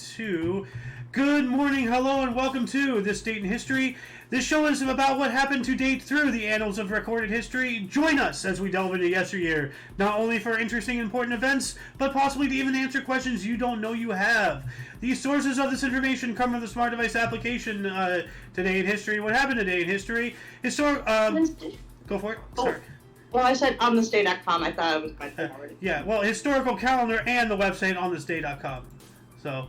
2. Good morning, hello, and welcome to This Date in History. This show is about what happened to date through the annals of recorded history. Join us as we delve into yesteryear, not only for interesting and important events, but possibly to even answer questions you don't know you have. The sources of this information come from the smart device application Today in History. What happened today in history? Go for it. Sorry. Well, I said on thisday.com. I thought it was my thing already. Yeah, well, historical calendar and the website on thisday.com. So,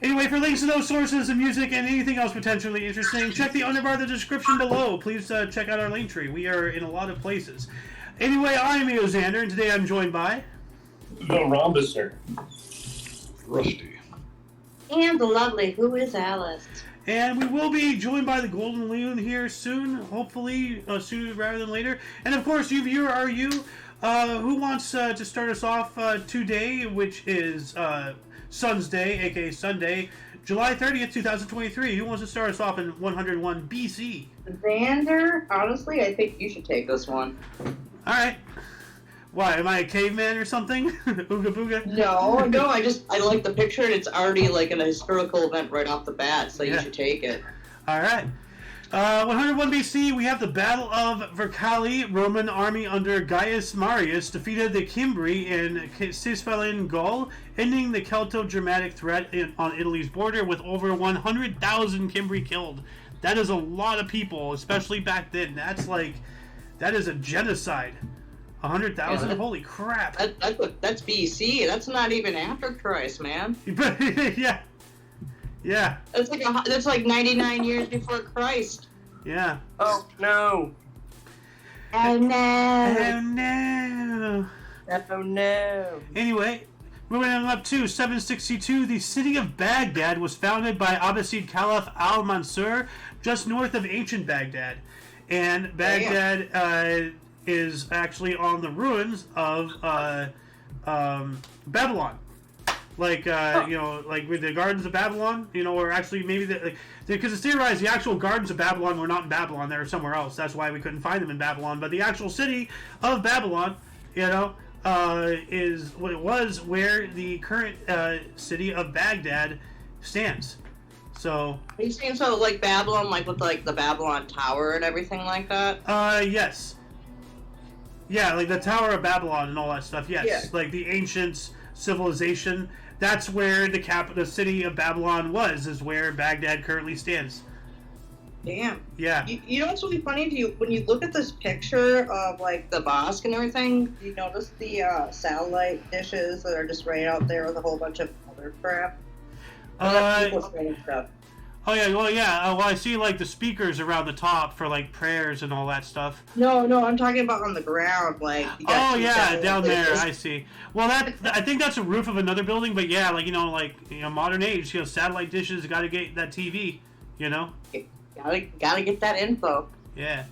anyway, for links to those sources and music and anything else potentially interesting, check the underbar of the description below. Please check out our link tree. We are in a lot of places. Anyway, I'm Xander, and today I'm joined by... The Rhombus, sir. Rusty. And the lovely, who is Alice? And we will be joined by the Golden Loon here soon, hopefully sooner rather than later. And of course, you viewer are you. Who wants to start us off today, which is Sun's Day, aka Sunday, July 30th, 2023. Who wants to start us off in 101 BC? Xander, honestly, I think you should take this one. Alright. Why, am I a caveman or something? Ooga booga? No, I like the picture, and it's already like an historical event right off the bat, so you should take it. Alright. 101 BC, we have the Battle of Vercelli. Roman army under Gaius Marius defeated the Cimbri in Cisphalian Gaul, ending the Celto-Germanic threat on Italy's border with over 100,000 Cimbri killed. That is a lot of people, especially back then. That is a genocide. 100,000? Holy crap. That's BC. That's not even after Christ, man. Yeah. Yeah. That's like 99 years before Christ. Yeah. Oh, no. Oh, no. Oh, no. Oh, no. Anyway, moving on up to 762, the city of Baghdad was founded by Abbasid Caliph al-Mansur, just north of ancient Baghdad. And Baghdad is actually on the ruins of Babylon. Like with the Gardens of Babylon, or actually maybe because it's theorized the actual Gardens of Babylon were not in Babylon, they were somewhere else. That's why we couldn't find them in Babylon. But the actual city of Babylon, is what it was where the current city of Baghdad stands. So. Are you saying so like Babylon, like with like the Babylon Tower and everything like that? Yes. Yeah, like the Tower of Babylon and all that stuff. Yes, yeah. Like the ancient civilization. That's where the city of Babylon is where Baghdad currently stands. Damn. Yeah. You know what's really funny to you when you look at this picture of like the mosque and everything? You notice the satellite dishes that are just right out there with a whole bunch of other crap. Stuff. Oh yeah, well yeah. Well, I see like the speakers around the top for like prayers and all that stuff. No, I'm talking about on the ground, like. Oh yeah, down there. I see. Well, I think that's a roof of another building, but yeah, modern age, satellite dishes, got to get that TV, Gotta get that info. Yeah.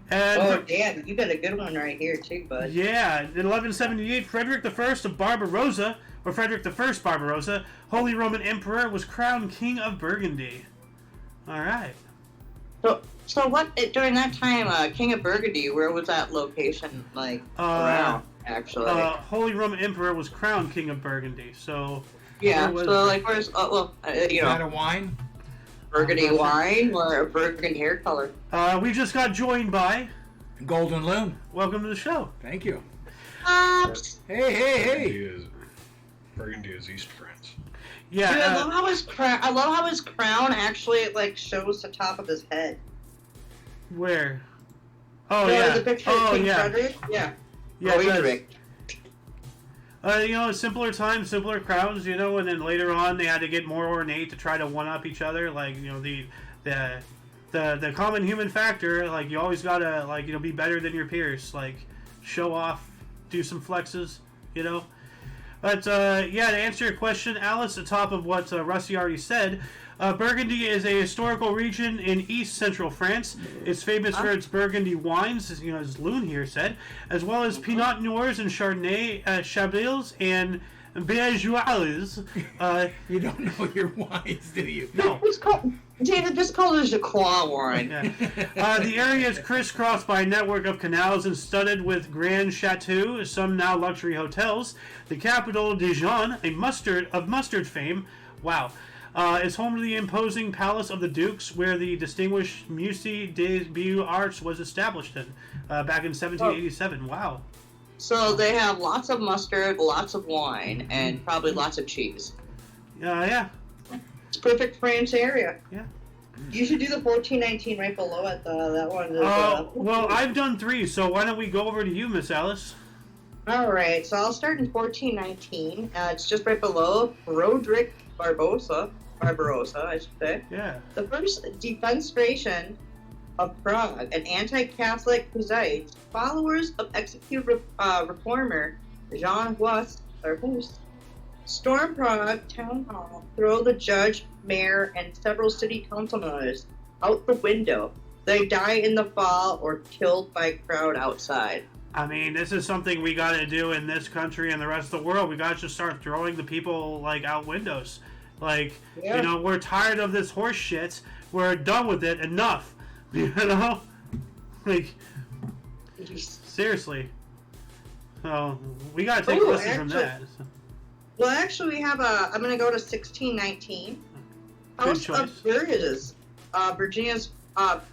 And damn, you got a good one right here too, bud. Yeah, in 1178, Frederick I of Barbarossa, or Frederick I Barbarossa, Holy Roman Emperor, was crowned King of Burgundy. All right. So what during that time, King of Burgundy? Where was that location around? Actually, Holy Roman Emperor was crowned King of Burgundy. So yeah. So where's Kind of wine. Burgundy wine or burgundy hair color? We just got joined by Golden Loon. Welcome to the show. Thank you. Hey. Burgundy is East France. Yeah. Dude, I love how his crown actually shows the top of his head. Where? Oh yeah. The picture of King Frederick? Yeah. Yeah. Simpler times, simpler crowns, and then later on they had to get more ornate to try to one-up each other. The common human factor, you always gotta, be better than your peers. Show off, do some flexes, But, to answer your question, Alice, the top of what Rusty already said, Burgundy is a historical region in east-central France. It's famous for its Burgundy wines, as Loon here said, as well as Pinot Noirs and Chardonnay, Chablis, and Beetles. You don't know your wines, do you? No. David, just call it a claw wine. Yeah. The area is crisscrossed by a network of canals and studded with grand chateaux, some now luxury hotels. The capital, Dijon, of mustard fame, wow, is home to the imposing Palace of the Dukes, where the distinguished Musée des Beaux-Arts was established in back in 1787. Wow. So they have lots of mustard, lots of wine, and probably lots of cheese. Yeah. It's perfect France area. Yeah. You should do the 1419 right below it. That one is. Well, I've done 3, so why don't we go over to you, Miss Alice? All right, so I'll start in 1419. It's just right below Roderick Barbarossa, I should say. Yeah. The first defenestration of Prague, an anti-Catholic Hussites, followers of executed reformer Jean Hus, storm Prague town hall, throw the judge, mayor, and several city council members out the window. They die in the fall or killed by crowd outside. I mean, this is something we got to do in this country and the rest of the world. We got to just start throwing the people, like, out windows. Like, Yeah. you know, we're tired of this horse shit. We're done with it. Enough. You know? Like, seriously. So, we got to take a lesson from that. Well, actually, we have I'm going to go to 1619. House choice. of Burgesses.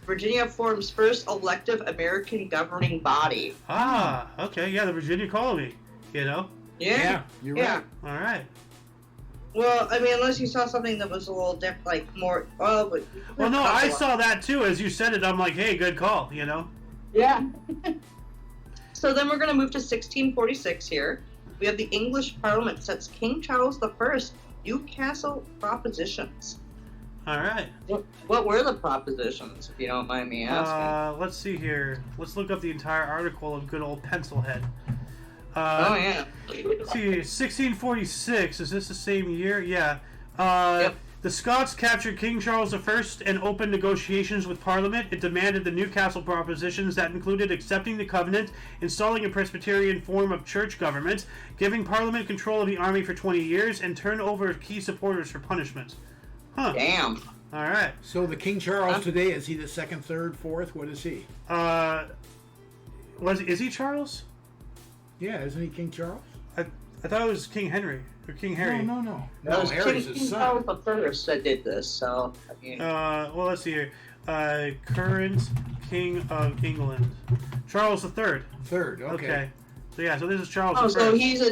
Virginia forms first elective American governing body. Ah, okay. Yeah, the Virginia colony. You know? Yeah. You're right. All right. Well, I mean, unless you saw something that was a little different, like more. Well, no, I saw that too. As you said it, I'm like, hey, good call, you know? Yeah. So then we're going to move to 1646 here. We have the English Parliament sets King Charles I Newcastle propositions. All right. What were the propositions, if you don't mind me asking? Let's see here. Let's look up the entire article of good old Pencilhead. Oh, yeah. Let's see, 1646. Is this the same year? Yeah. Yep. The Scots captured King Charles I and opened negotiations with Parliament. It demanded the Newcastle propositions that included accepting the Covenant, installing a Presbyterian form of church government, giving Parliament control of the army for 20 years, and turn over key supporters for punishment. Huh. Damn. All right. So the King Charles today, is he the second, third, fourth? What is he? Is he Charles? Yeah, isn't he King Charles? I thought it was King Henry or King Harry. No. That was Harry's King his son. Charles I that did this, so, I mean... Well, let's see here. Current King of England. Charles III. Third, okay. So yeah, so this is Charles Oh, I. so he's a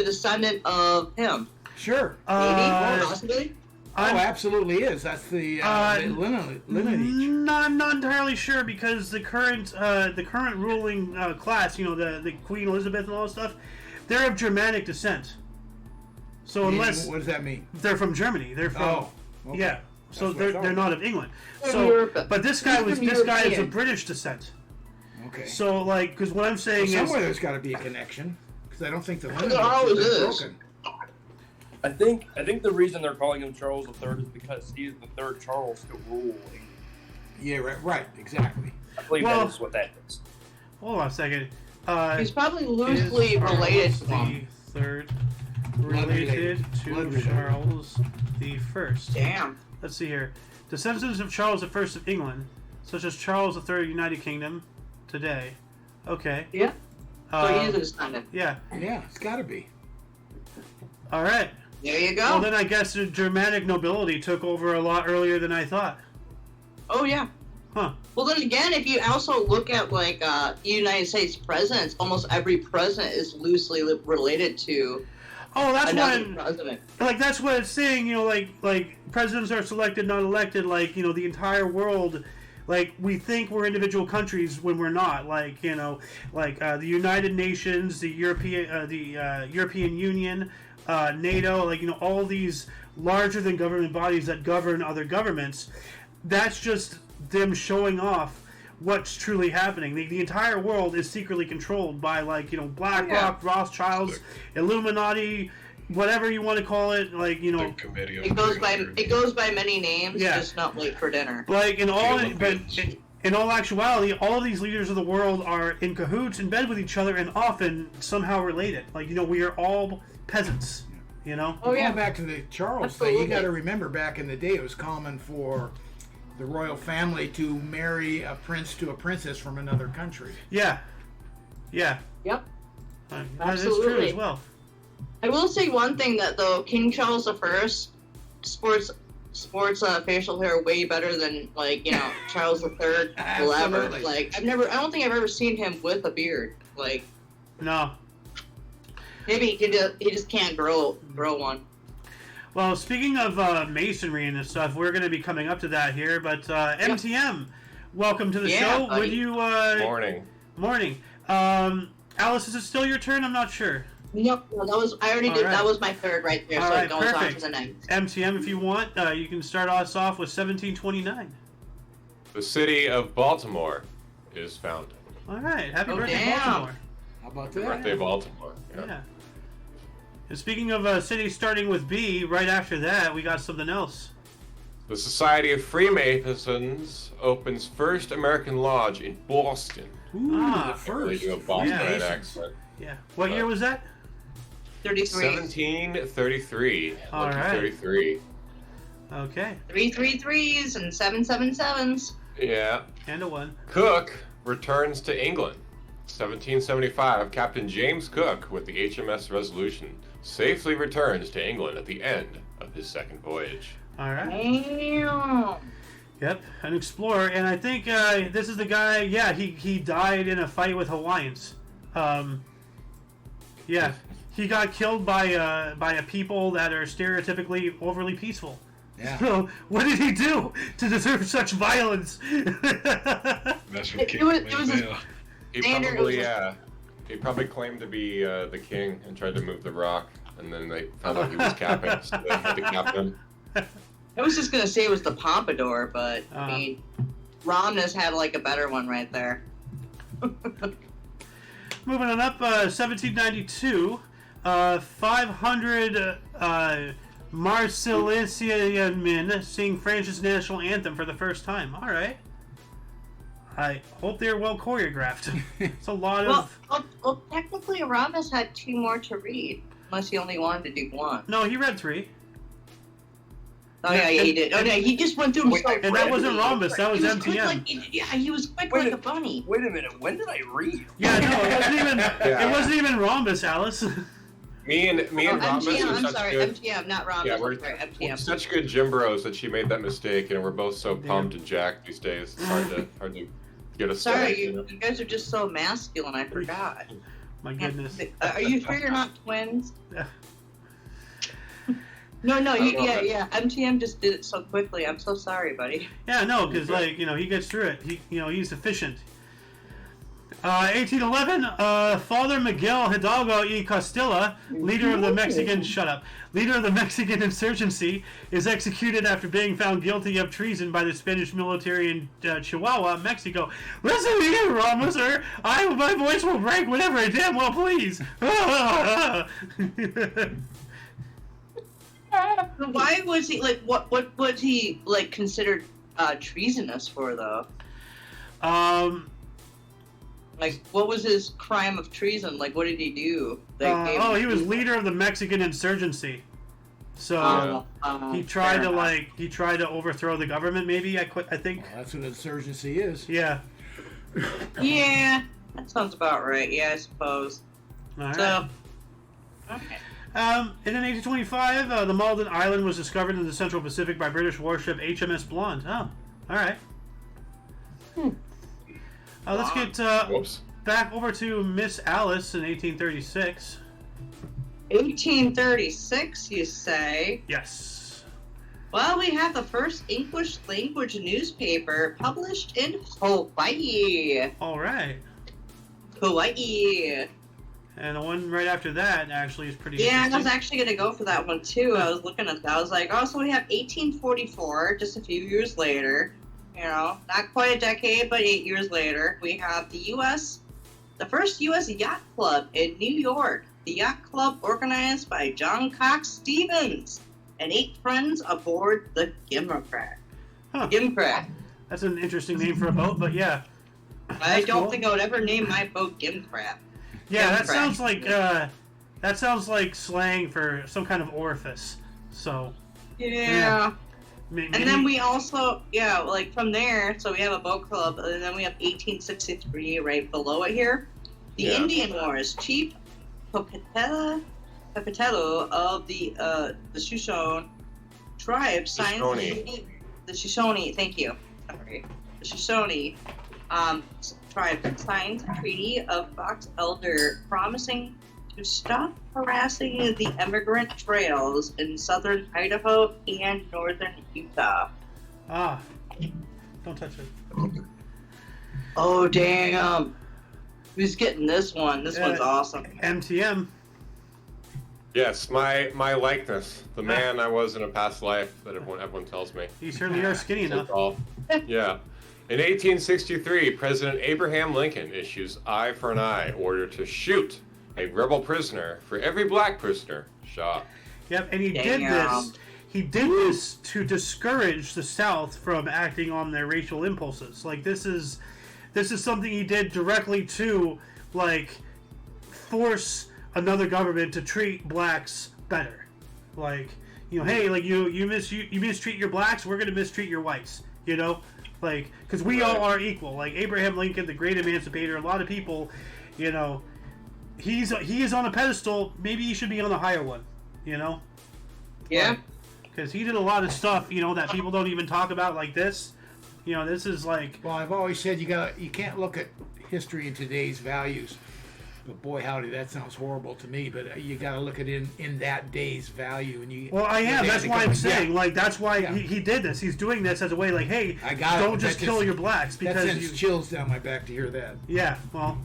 descendant of him. Sure. Maybe? Possibly? Absolutely is. That's the lineage. I'm not entirely sure because the current ruling class, you know, the Queen Elizabeth and all that stuff, they're of Germanic descent. So unless what does that mean? They're from Germany, they're from okay. yeah. So That's what I they're thought. not of England. From So, Europe. but this guy He's from is of European. British descent. Okay. So like, because what I'm saying Somewhere is, there's got to be a connection because I don't think the There lineage always has been is. broken. I think the reason they're calling him Charles III is because he's the third Charles to rule England. Yeah, right, exactly. I believe Well- that is what that is. hold on a second. He's probably loosely Is related Charles to him. the third related to Blood related. Charles the First. Damn. Let's see here. Descendants of Charles I of England, such as Charles III United Kingdom, today. Okay. Yeah. So Uh, he is a descendant. yeah. Yeah, it's got to be. All right. There you go. Well, then I guess the Germanic nobility took over a lot earlier than I thought. Oh, yeah. Huh. Well, then again, if you also look at, like, United States presidents, almost every president is loosely related to Oh, that's why. another president. Like that's what it's saying. You know, like presidents are selected, not elected. Like, you know, the entire world. Like, we think we're individual countries when we're not. Like, you know, like the United Nations, the European Union, NATO. Like, you know, all these larger than government bodies that govern other governments. That's just them showing off what's truly happening. The entire world is secretly controlled by, like, you know, BlackRock, Rothschilds, Illuminati, whatever you want to call it. Like, you know, The committee of It goes by 300. many names, Yeah. just not late for dinner. like in all, but Philippines. in all actuality, all of these leaders of the world are in cahoots, in bed with each other, and often somehow related. Like, you know, we are all peasants. You know. Oh, yeah. Going back to the Charles Absolutely. thing, you got to remember back in the day, it was common for the royal family to marry a prince to a princess from another country. Yeah. Yeah. Yep. That is true Absolutely. as well. I will say one thing that though King Charles I sports facial hair way better than like Charles III will ever. Absolutely. Like I don't think I've ever seen him with a beard. Like No. maybe he just can't grow one. Well, speaking of masonry and this stuff, we're going to be coming up to that here. But MTM, welcome to the show. buddy. Would you? Morning. Morning. Alice, is it still your turn? I'm not sure. Nope, no, I already did. Right. That was my third right there. All So right, it goes on perfect. to the next. MTM, if you want, you can start us off with 1729. The city of Baltimore is founded. All right. Happy Oh, birthday, damn. Baltimore. How about Happy that? birthday, Baltimore. Yeah. And speaking of cities starting with B, right after that, we got something else. The Society of Freemasons opens first American lodge in Boston. Ooh, Ah. the first. They do a Boston Yeah. accent. Yeah. What year was that? 33. 1733. All Lucky right. 33. Okay. 333s and 777s. Yeah. And a 1. Cook returns to England. 1775, Captain James Cook with the HMS Resolution safely returns to England at the end of his second voyage. All right. Damn. Yep, an explorer, and I think this is the guy. Yeah, he died in a fight with Hawaiians. Yeah, he got killed by a people that are stereotypically overly peaceful. Yeah. So what did he do to deserve such violence? That's from It King was- it was a- Mail. He Standard probably, was- he probably claimed to be the king and tried to move the rock, and then they found out he was capping, so they had to cap him. I was just gonna say it was the Pompadour, but I Uh-huh. mean, Romnus had like a better one right there. Moving on up, 1792, 500 Marsilician men sing France's national anthem for the first time. All right. I hope they're well choreographed. It's a lot of... Well, technically, Romnus had 2 more to read, unless he only wanted to do 1. No, he read 3. Oh yeah, he did. Oh yeah, he just went through them so And that wasn't quickly. Rhombus, that was He quick MTM. like- he was quick Wait like a- a bunny. Wait a minute. When did I read? Yeah, no, it wasn't even. Yeah. It wasn't even rhombus, Alice. Me and Rhombus MTM, are I'm such sorry, good. MTM, not Romnus. Yeah, I'm sorry, we're MTM. such good gym bros that she made that mistake, and we're both so pumped and jacked these days. It's hard to get us Sorry, started, you guys are just so masculine. I forgot. My goodness. Are you sure you're not twins? No, I don't know, yeah. MTM just did it so quickly. I'm so sorry, buddy. Yeah, no, because he gets through it. He's efficient. 1811, Father Miguel Hidalgo y Costilla, leader of the Mexican insurgency, is executed after being found guilty of treason by the Spanish military in Chihuahua, Mexico. Listen to you, Ramos, sir. My voice will break whenever I damn well please. Why was he like? What was he like considered treasonous for though? Like, what was his crime of treason? Like, what did he do? He was leader of the Mexican insurgency. So he tried to overthrow the government. Maybe I think. Well, that's what insurgency is. Yeah. Yeah, that sounds about right. Yeah, I suppose. All right. So, okay. And in 1825, the Malden Island was discovered in the Central Pacific by British warship HMS Blonde. Oh, all right. Let's get Whoops. back over to Miss Alice in 1836. 1836, you say? Yes. Well, we have the first English language newspaper published in Hawaii. All right. Hawaii. And the one right after that actually is pretty Yeah, I was interesting. actually going to go for that one too. I was looking at that. I was like, oh, so we have 1844, just a few years later. Not quite a decade, but 8 years later. We have the first U.S. yacht club in New York. The yacht club organized by John Cox Stevens and 8 friends aboard the Gimcrack. Huh. Gimcrack. That's an interesting name for a boat, but yeah. I That's don't cool. think I would ever name my boat Gimcrack. Yeah, that Gimcrack. sounds like That sounds like slang for some kind of orifice. So. Yeah. Maybe. And then we also, like from there, so we have a boat club, and then we have 1863 right below it here. The Indian Wars. Chief Pocatello of the Shoshone tribe signed the Shoshone. Thank you. Sorry. The Shoshone tribe signed a treaty of Fox Elder, promising to stop harassing the immigrant trails in southern Idaho and northern Utah. Ah, don't touch it. Oh, damn. Who's getting this one? This one's awesome. MTM. Yes, my likeness, the man I was in a past life that everyone tells me. You certainly are skinny enough. Yeah. In 1863, President Abraham Lincoln issues eye for an eye order to shoot a rebel prisoner for every black prisoner shot. Yep, and he did this. He did this to discourage the South from acting on their racial impulses. Like this is something he did directly to like force another government to treat blacks better. Like, you know, hey, like you mistreat your blacks, we're gonna mistreat your whites. You know, like because we all are equal. Like Abraham Lincoln, the great emancipator. A lot of people, you know. He is on a pedestal. Maybe he should be on a higher one, you know? Yeah. Because he did a lot of stuff, you know, that people don't even talk about like this. You know, this is like... Well, I've always said you can't look at history in today's values. But boy, howdy, that sounds horrible to me. But you got to look at it in that day's value. And you. Well, I am. That's why I'm saying. Yeah. Like, that's why he did this. He's doing this as a way, like, hey, don't just kill your blacks because that sends chills down my back to hear that. Yeah. Well.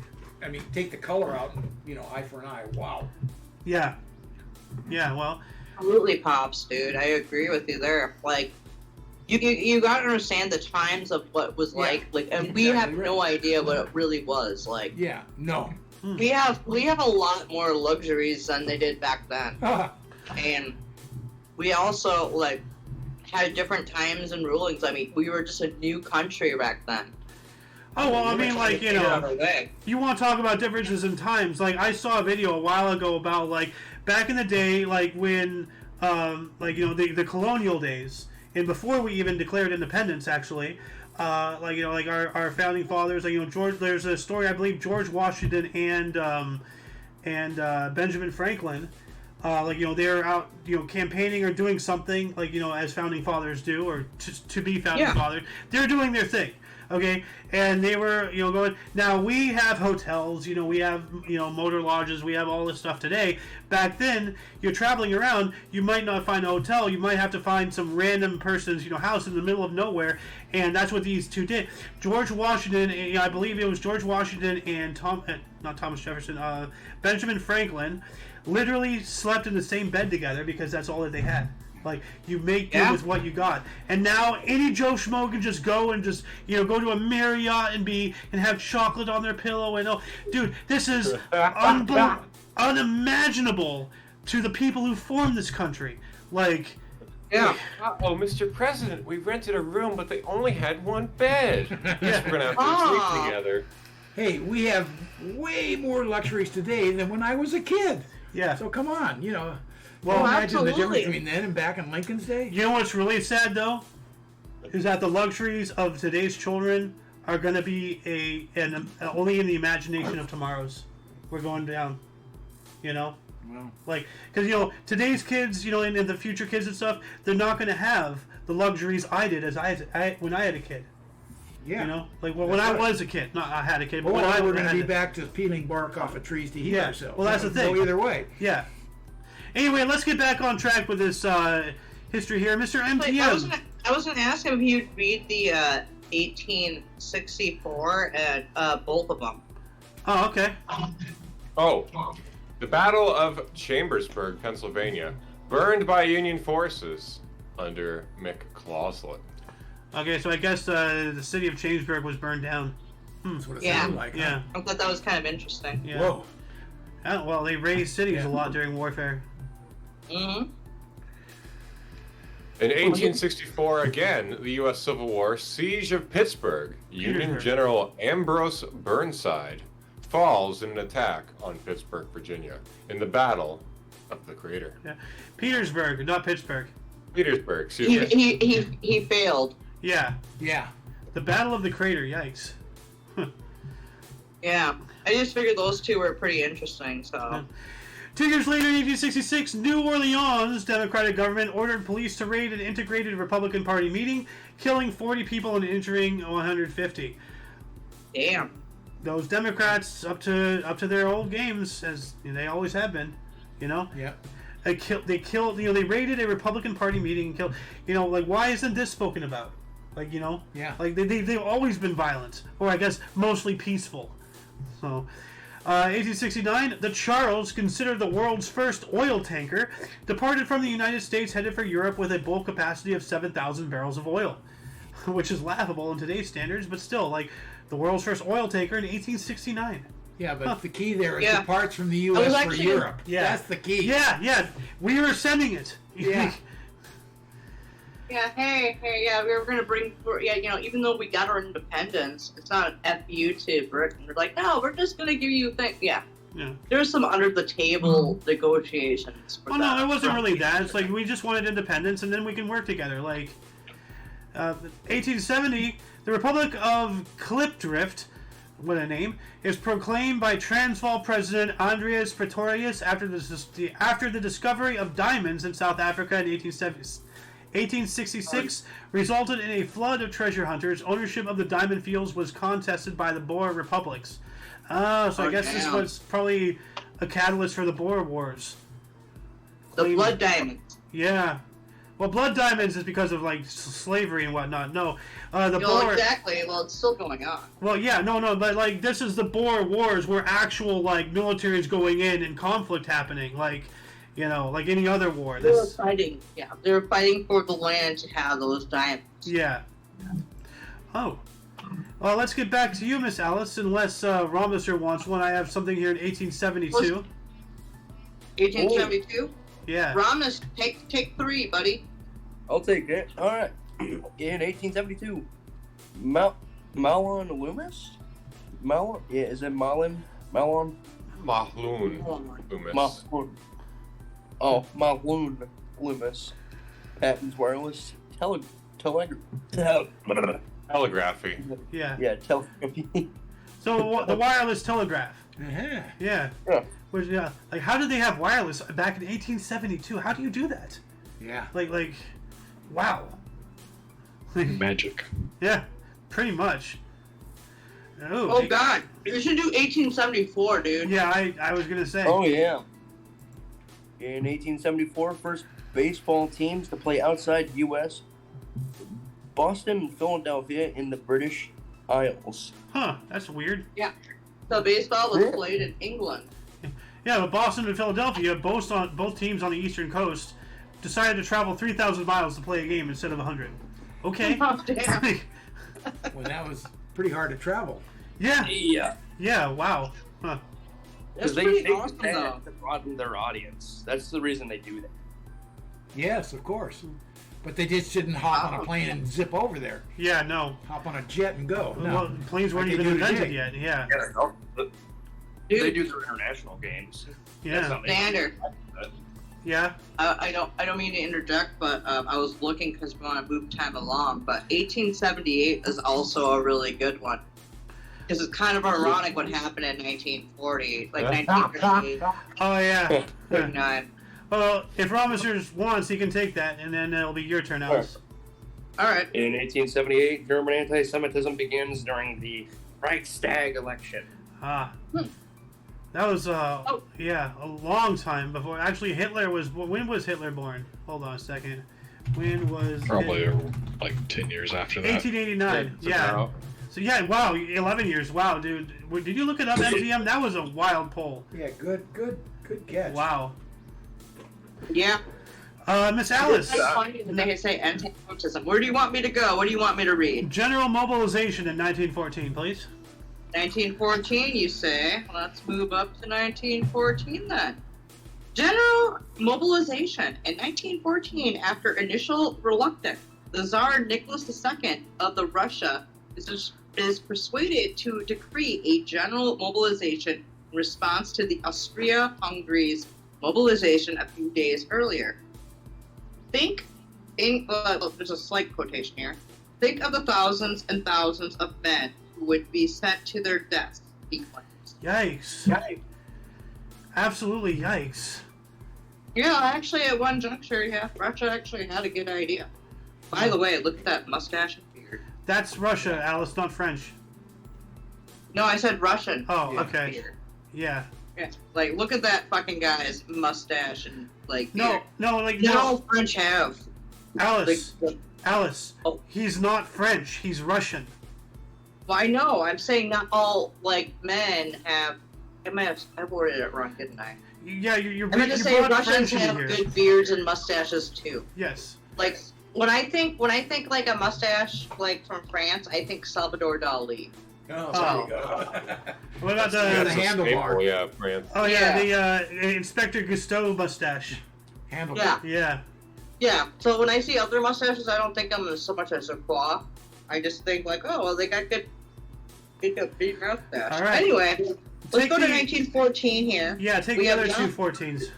I mean, take the color out, and eye for an eye. Wow. Yeah. Yeah. Well. Absolutely, pops, dude. I agree with you there. Like, you got to understand the times of what was like, and we have no idea what it really was like. Yeah. No. We have a lot more luxuries than they did back then, and we also like had different times and rulings. I mean, we were just a new country back then. Oh, well, I mean, like, you know, you want to talk about differences in times. Like, I saw a video a while ago about, like, back in the day, like, when, like, you know, the colonial days, and before we even declared independence, actually, like, you know, like, our founding fathers, like, you know, there's a story, I believe, George Washington and Benjamin Franklin, like, you know, they're out, you know, campaigning or doing something, like, you know, as founding fathers do, or to be founding fathers. They're doing their thing. Okay, and they were, you know, going. Now we have hotels, you know, we have, you know, motor lodges, we have all this stuff today. Back then, you're traveling around, you might not find a hotel, you might have to find some random person's, you know, house in the middle of nowhere, and that's what these two did. George Washington, I believe it was George Washington and not Thomas Jefferson, Benjamin Franklin, literally slept in the same bed together because that's all that they had. Like, you make do with what you got. And now any Joe Schmo can just go and just, you know, go to a Marriott and have chocolate on their pillow and dude, this is unimaginable to the people who formed this country. Like, Oh, Mr. President, we rented a room, but they only had one bed. We're gonna have to sleep together. Hey, we have way more luxuries today than when I was a kid. Yeah. So come on, you know. Well, imagine the difference between then and back in Lincoln's day. You know what's really sad, though? Is that the luxuries of today's children are going to be only in the imagination of tomorrow's. We're going down. You know? Well. Like, because, you know, today's kids, you know, and the future kids and stuff, they're not going to have the luxuries I did when I had a kid. Yeah. You know? Like, well, when I was a kid. Not I had a kid, but well, when I we're was going to be back to peeling bark off of trees to heal ourselves. Well, that's the thing. Go either way. Yeah. Anyway, let's get back on track with this history here. Mr. MTM. Wait, I was going to ask him if you'd read the 1864 and both of them. Oh, okay. Oh, the Battle of Chambersburg, Pennsylvania, burned by Union forces under McCausland. Okay, so I guess the city of Chambersburg was burned down. That's what it sounded like. Yeah. I thought that was kind of interesting. Yeah. Whoa. Well, they raised cities a lot during warfare. Mm-hmm. In 1864, again, the U.S. Civil War, siege of Pittsburgh, Union General Ambrose Burnside falls in an attack on Pittsburgh, Virginia, in the Battle of the Crater. Yeah. Petersburg, not Pittsburgh. Petersburg, excuse me. He failed. Yeah. Yeah. The Battle of the Crater, yikes. Yeah. I just figured those two were pretty interesting, so. Yeah. 2 years later, in 1866, New Orleans Democratic government ordered police to raid an integrated Republican Party meeting, killing 40 people and injuring 150. Damn. Those Democrats up to their old games, as they always have been, Yeah. They killed, they raided a Republican Party meeting and killed, like, why isn't this spoken about? Like, Yeah. like they've always been violent, or I guess mostly peaceful. So, 1869, the Charles, considered the world's first oil tanker, departed from the United States headed for Europe with a bulk capacity of 7,000 barrels of oil, which is laughable in today's standards, but still, like, the world's first oil tanker in 1869. Yeah, but the key there is Yeah. departs from the I was U.S. for actually- Europe. Yeah. That's the key. Yeah, we were sending it. Yeah. Yeah, hey, yeah, we were gonna bring, even though we got our independence, it's not an FU to Britain. We're like, no, we're just gonna give you things. Yeah. Yeah. There's some under the table negotiations. For Well, that. no, it wasn't really that. It's like we just wanted independence, and then we can work together. Like, 1870, the Republic of Klipdrift, what a name, is proclaimed by Transvaal President Andreas Pretorius after the discovery of diamonds in South Africa in 1866 resulted in a flood of treasure hunters. Ownership of the diamond fields was contested by the Boer republics. So I guess this was probably a catalyst for the Boer Wars. The blood diamonds. Yeah. Well, blood diamonds is because of, like, slavery and whatnot. No. The Boer... Exactly. Well, it's still going on. Well, yeah, no, but, like, this is the Boer Wars where actual, like, militaries going in and conflict happening. Like, like any other war. They were fighting. Yeah, they were fighting for the land to have those diamonds. Yeah. Oh. Well, let's get back to you, Miss Alice, unless Romister wants one. I have something here in 1872. 1872. Yeah. Ramos, take 3, buddy. I'll take it. All right. In 1872, Malon Loomis? Is it Malon? Mahloon Loomis. Malon Loomis patents wireless telegraphy. Telegraphy. Yeah. Yeah, telegraphy. So the wireless telegraph. Uh-huh. Yeah. Yeah. Which, yeah. Like, how did they have wireless back in 1872? How do you do that? Yeah. Like, wow. Magic. Yeah, pretty much. Oh God, you should do 1874, dude. Yeah, I was gonna say. Oh yeah. In 1874, first baseball teams to play outside U.S. Boston and Philadelphia in the British Isles. Huh, that's weird. So baseball was played in England. Yeah, but Boston and Philadelphia, both teams on the Eastern Coast, decided to travel 3,000 miles to play a game instead of 100. Okay. Oh, damn. Well, that was pretty hard to travel. Yeah. Yeah. Yeah. Wow. Huh. That's Because pretty they awesome, do that though. to broaden their audience. That's the reason they do that. Yes, of course. But they just didn't hop on a plane and zip over there. Yeah. No. Hop on a jet and go. No. Well, planes weren't Like they even do invented today. yet. Yeah. They Dude, do their international games. Yeah. That's how they- Xander, Yeah. I don't mean to interject, but I was looking because we want to move time along. But 1878 is also a really good one because it's kind of ironic what happened in 1940, like 1938, Oh yeah. Yeah. 39. Well, if Ramesers wants, he can take that, and then it'll be your turn, Alice. All right. In 1878, German anti-Semitism begins during the Reichstag election. Ah. That was yeah, a long time before. Actually, Hitler was. When was Hitler born? Hold on a second. When was Probably Hitler? like 10 years after that. 1889. So Yeah. now- So yeah, wow, 11 years. Wow, dude. Did you look it up, MGM? That was a wild poll. Yeah, good catch. Wow. Yeah. Miss Alice. It's funny when they say anti-Semitism. Where do you want me to go? What do you want me to read? General mobilization in 1914, please. 1914, you say? Let's move up to 1914 then. General mobilization in 1914 after initial reluctance. The Tsar Nicholas II of the Russia, this is is persuaded to decree a general mobilization in response to the Austria-Hungary's mobilization a few days earlier. There's a slight quotation here. Think of the thousands and thousands of men who would be sent to their deaths, he claims. Yikes. Absolutely yikes. Yeah, actually, at one juncture, Russia actually had a good idea. By the way, look at that mustache and beard. That's Russia, Alice, not French. No, I said Russian. Oh, Yeah. okay. Beard. Yeah. Yeah, like, look at that fucking guy's mustache and, like, beard. No, No, French have. Alice, Alice, Oh. he's not French, he's Russian. Well, I know. I'm saying not all, like, men have... I worded it wrong, didn't I? Yeah, you're I meant to you say brought Russians French in have here. good beards and mustaches, too. Yes. Like, when I think like a mustache, like, from France, I think Salvador Dali. Oh, Oh. there you go. What about Yeah, the the handlebar. Staple, yeah, France. Oh yeah, the Inspector Gusteau mustache. Handlebar. Yeah. Yeah. Yeah, so when I see other mustaches, I don't think of them as so much as a claw. I just think, like, oh, well, they got good big mustache. All right. Anyway, let's Take go to the- 1914 here. Yeah, take We the have other John- 214s.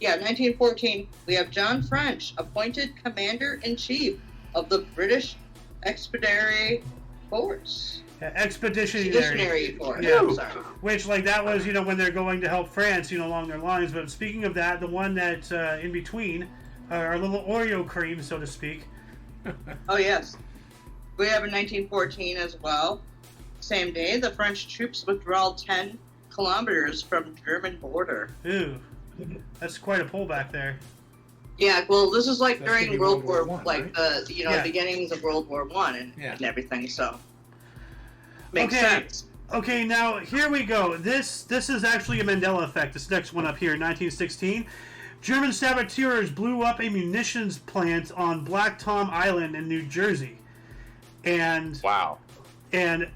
Yeah, 1914, we have John French, appointed Commander-in-Chief of the British Expeditionary Force. Expeditionary. Force. Yeah. I'm sorry. Which, like, that was, when they're going to help France, along their lines. But speaking of that, the one that in between, our little Oreo cream, so to speak. Oh, yes. We have in 1914 as well. Same day, the French troops withdraw 10 kilometers from German border. Ooh, that's quite a pullback there. Yeah, well, this is like That's gonna during be World World War, War I, like right? the Yeah. beginnings of World War One and, Yeah. and everything. So makes Okay. sense. Okay, now here we go. This is actually a Mandela effect. This next one up here, 1916. German saboteurs blew up a munitions plant on Black Tom Island in New Jersey, and Wow. a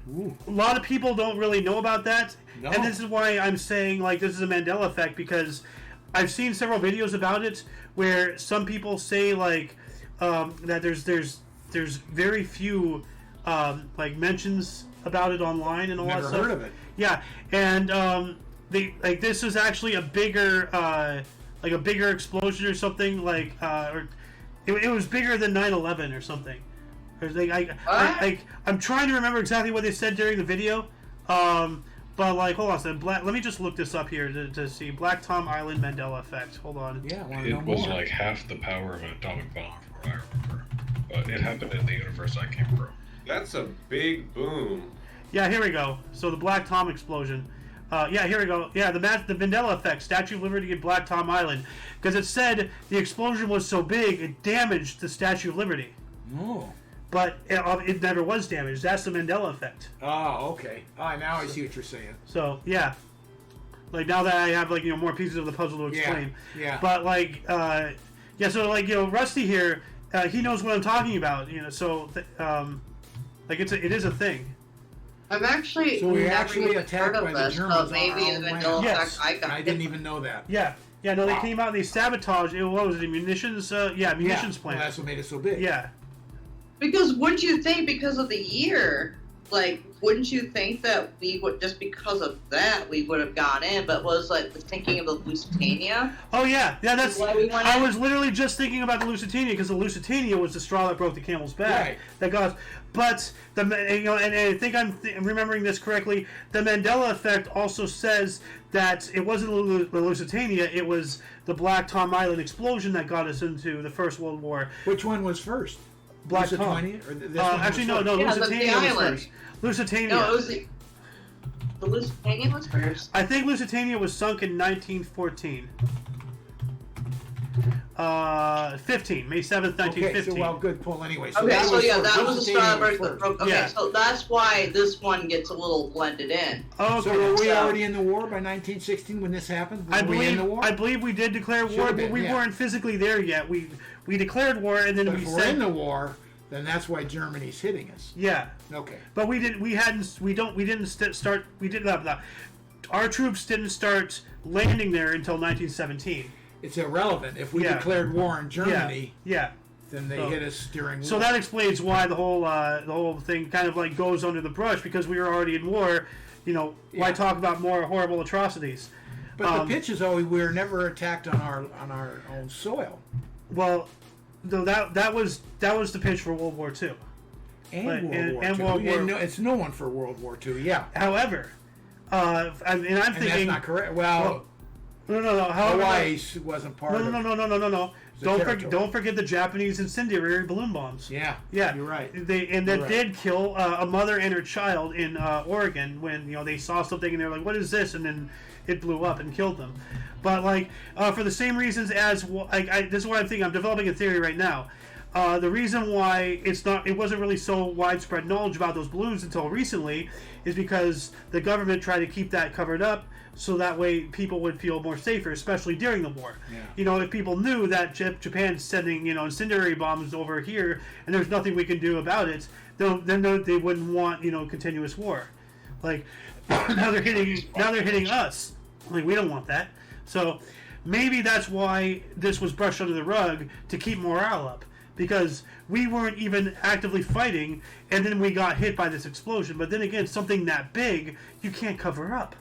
lot of people don't really know about that. No. And this is why I'm saying, like, this is a Mandela effect, because I've seen several videos about it where some people say, like, that there's very few like mentions about it online and all Never that stuff. heard of it. Yeah, and this is actually a bigger like a bigger explosion or something, like or it was bigger than 9/11 or something. There's I'm trying to remember exactly what they said during the video. But, like, hold on a second. Let me just look this up here to see. Black Tom Island Mandela effect. Hold on. Yeah, I want to It know was more. like half the power of an atomic bomb, from what I remember. But it happened in the universe I came from. That's a big boom. Yeah, here we go. So the Black Tom explosion. Yeah, here we go. Yeah, the Mandela effect, Statue of Liberty at Black Tom Island, because it said the explosion was so big it damaged the Statue of Liberty, Oh. but it never was damaged. That's the Mandela effect. Oh, okay. Now I see what you're saying. So yeah, like now that I have, like, more pieces of the puzzle to explain. Yeah. But, like, yeah, so, like, Rusty here, he knows what I'm talking about. So like it is a thing. I've actually So we never actually even attacked heard of by the this, Germans but on maybe our the own Mandela land. Yes. effect I got. I didn't even know that. Yeah, no, they Wow. came out and they sabotaged. What was it? Munitions? Munitions Well, plant. that's what made it so big. Yeah. Because wouldn't you think, because of the year, like, wouldn't you think that we would, just because of that, we would have gone in? But was, like, thinking of the Lusitania? Oh yeah, that's. Why we went I in? was literally just thinking about the Lusitania, because the Lusitania was the straw that broke the camel's back. Right. That got. But and I think I'm remembering this correctly. The Mandela effect also says that it wasn't the Lusitania; it was the Black Tom Island explosion that got us into the First World War. Which one was first? Black Tom. Lusitania? Or this one Actually, was no, first? Yeah, the Lusitania was island. first. Lusitania. No, it was the Lusitania was first? I think Lusitania was sunk in 1914. 15, May 7th, 1915. Okay, so, well, good pull anyway. Okay, that so was yeah, first. that was the Lusitania straw was that first. broke. Okay, Yeah. so that's why this one gets a little blended in. Oh, So okay. were we So- already in the war by 1916 when this happened? Were I we in the war? believe we did declare war, Should've but been, we yeah. weren't physically there yet. We declared war, and then But we if we're said in the war, then that's why Germany's hitting us. yeah. Okay. But we didn't start. We did not. Our troops didn't start landing there until 1917. It's irrelevant. If we Yeah. declared war on Germany, Yeah. Then they So- hit us during So war. that explains why the whole thing kind of like goes under the brush, because we were already in war. You know, why Yeah. talk about more horrible atrocities? But the pitch is always we were never attacked on our own soil. Well, though that was the pitch for World War II. And But- World and- War and II. World War- No, it's no one for World War II. Yeah, However, and I'm and thinking that's not correct. Well, no. However, Hawaii wasn't part no. of. Don't territory. don't forget the Japanese incendiary balloon bombs. Yeah, Yeah, you're right. That You're right. did kill a mother and her child in Oregon when they saw something and they're like, "What is this?" And then it blew up and killed them. But for the same reasons as this is what I'm thinking. I'm developing a theory right now. The reason why it wasn't really so widespread knowledge about those balloons until recently is because the government tried to keep that covered up so that way people would feel more safer, especially during the war. Yeah. If people knew that Japan's sending incendiary bombs over here and there's nothing we can do about it, then they wouldn't want continuous war. Like now they're hitting us. Like we don't want that. So maybe that's why this was brushed under the rug to keep morale up. Because we weren't even actively fighting, and then we got hit by this explosion. But then again, something that big, you can't cover up.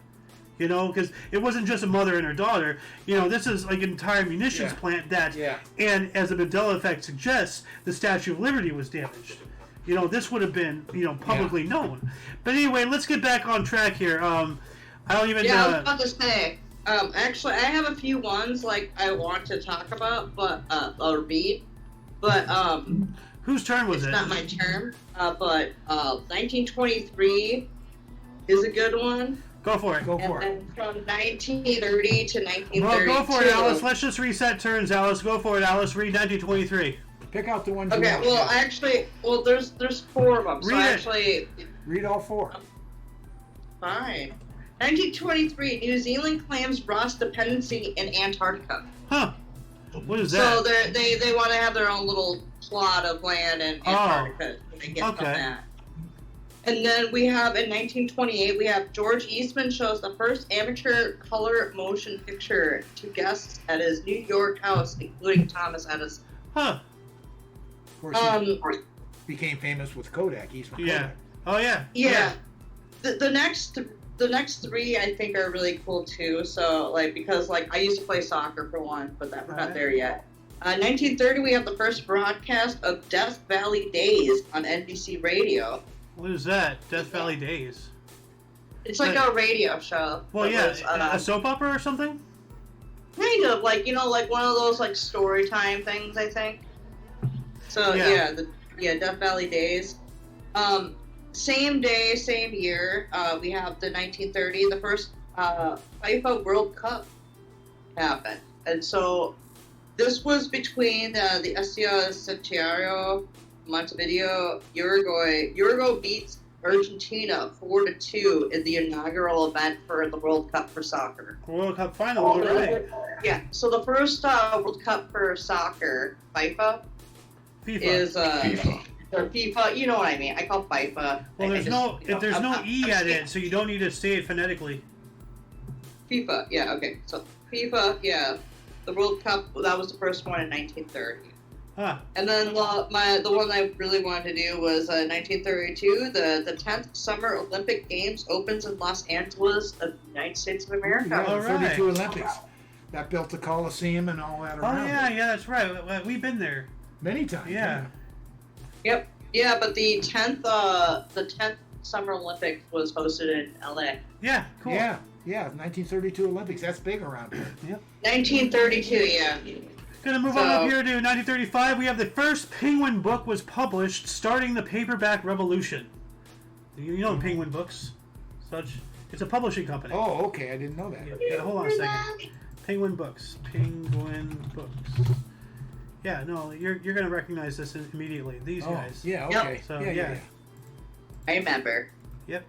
Because it wasn't just a mother and her daughter. This is like an entire munitions Yeah. plant that, Yeah. and as the Mandela effect suggests, the Statue of Liberty was damaged. This would have been, publicly known. But anyway, let's get back on track here. I don't even. Yeah, I was about to say. Actually, I have a few ones I want to talk about, but or read, but whose turn was it's it? not my term. But 1923 is a good one. Go for it. Go And for it. then from 1930 to 1932. Well, go for it, Alice. Let's just reset turns, Alice. Go for it, Alice. Read 1923. Pick out the ones you Okay, want. well, actually, there's four of them. So Read it. actually, Read all four. fine. 1923, New Zealand claims Ross dependency in Antarctica. Huh. What is So that? they want to have their own little plot of land in Antarctica. They get from okay. that. And then we have in 1928, we have George Eastman shows the first amateur color motion picture to guests at his New York house, including Thomas Edison. Huh. Of course, he became famous with Kodak. Eastman Yeah. Kodak. Oh, yeah. Yeah. The next three I think are really cool too. So because I used to play soccer for one, but we're not there yet. 1930 we have the first broadcast of Death Valley Days on NBC Radio. What is that? Death Valley Days. It's like a radio show. Well, that yeah. was, A soap opera or something? kind of like one of those story time things, I think. So Yeah. Death Valley Days. Same day, same year, we have the 1930, the first FIFA World Cup happened. And so this was between the Estadio Centenario, Montevideo, Uruguay. Uruguay beats Argentina 4-2 in the inaugural event for the World Cup for soccer. World Cup final. All right. Yeah, so the first World Cup for soccer, FIFA, FIFA. is FIFA. or FIFA. You know what I mean? I call FIFA. Well, I there's just, there's no I'm E at saying it, so you don't need to say it phonetically. FIFA. Yeah. Okay. So FIFA. Yeah, the World Cup. That was the first one in 1930. Huh. And then the one I really wanted to do was 1932. The 10th Summer Olympic Games opens in Los Angeles, the United States of America. Yeah, All the right. 32 Olympics. That built the Coliseum and all that Oh, around yeah, it. that's right. We've been there. Many times. Yeah. Yep. Yeah, but the 10th Summer Olympics was hosted in LA. Yeah, cool. Yeah, 1932 Olympics. That's big around here. 1932. Yeah. Gonna move on up here to 1935. We have the first Penguin book was published, starting the paperback revolution. You know the Penguin books, such. It's a publishing company. Oh, okay. I didn't know that. Yeah, hold on a second. Penguin books. Penguin books. Yeah, no, you're gonna recognize this immediately. These Oh, guys. yeah, Yep. okay. So, yeah. I remember. Yep.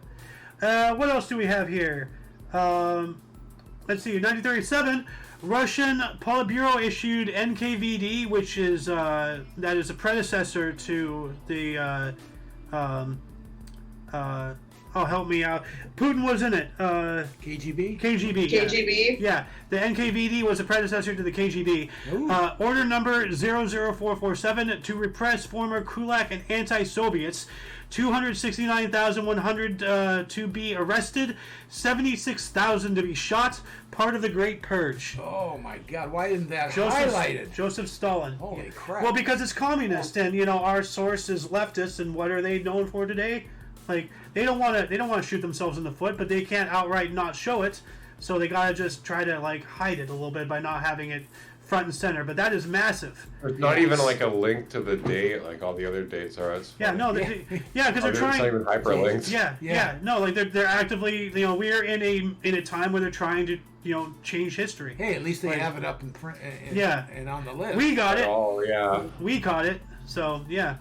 What else do we have here? Let's see. 1937, Russian Politburo issued NKVD, which is that is a predecessor to the Oh, help me out. Putin was in it. KGB? KGB. Yeah. KGB. Yeah, the NKVD was a predecessor to the KGB. Order number 00447 to repress former Kulak and anti-Soviets. 269,100 to be arrested, 76,000 to be shot. Part of the Great Purge. Oh my God! Why isn't that highlighted? Joseph Stalin. Holy crap! Well, because it's communist, and our source is leftist, and what are they known for today? Like they don't want to shoot themselves in the foot, but they can't outright not show it, so they gotta just try to hide it a little bit by not having it front and center. But that is massive. There's not even a link to the date like all the other dates are. It's yeah, no, because they're trying. It's not even hyperlinked. Yeah. No, they're actively. We're in a time where they're trying to change history. Hey, at least they have it up in print. And on the list. We got it. Oh yeah. We caught it. So yeah.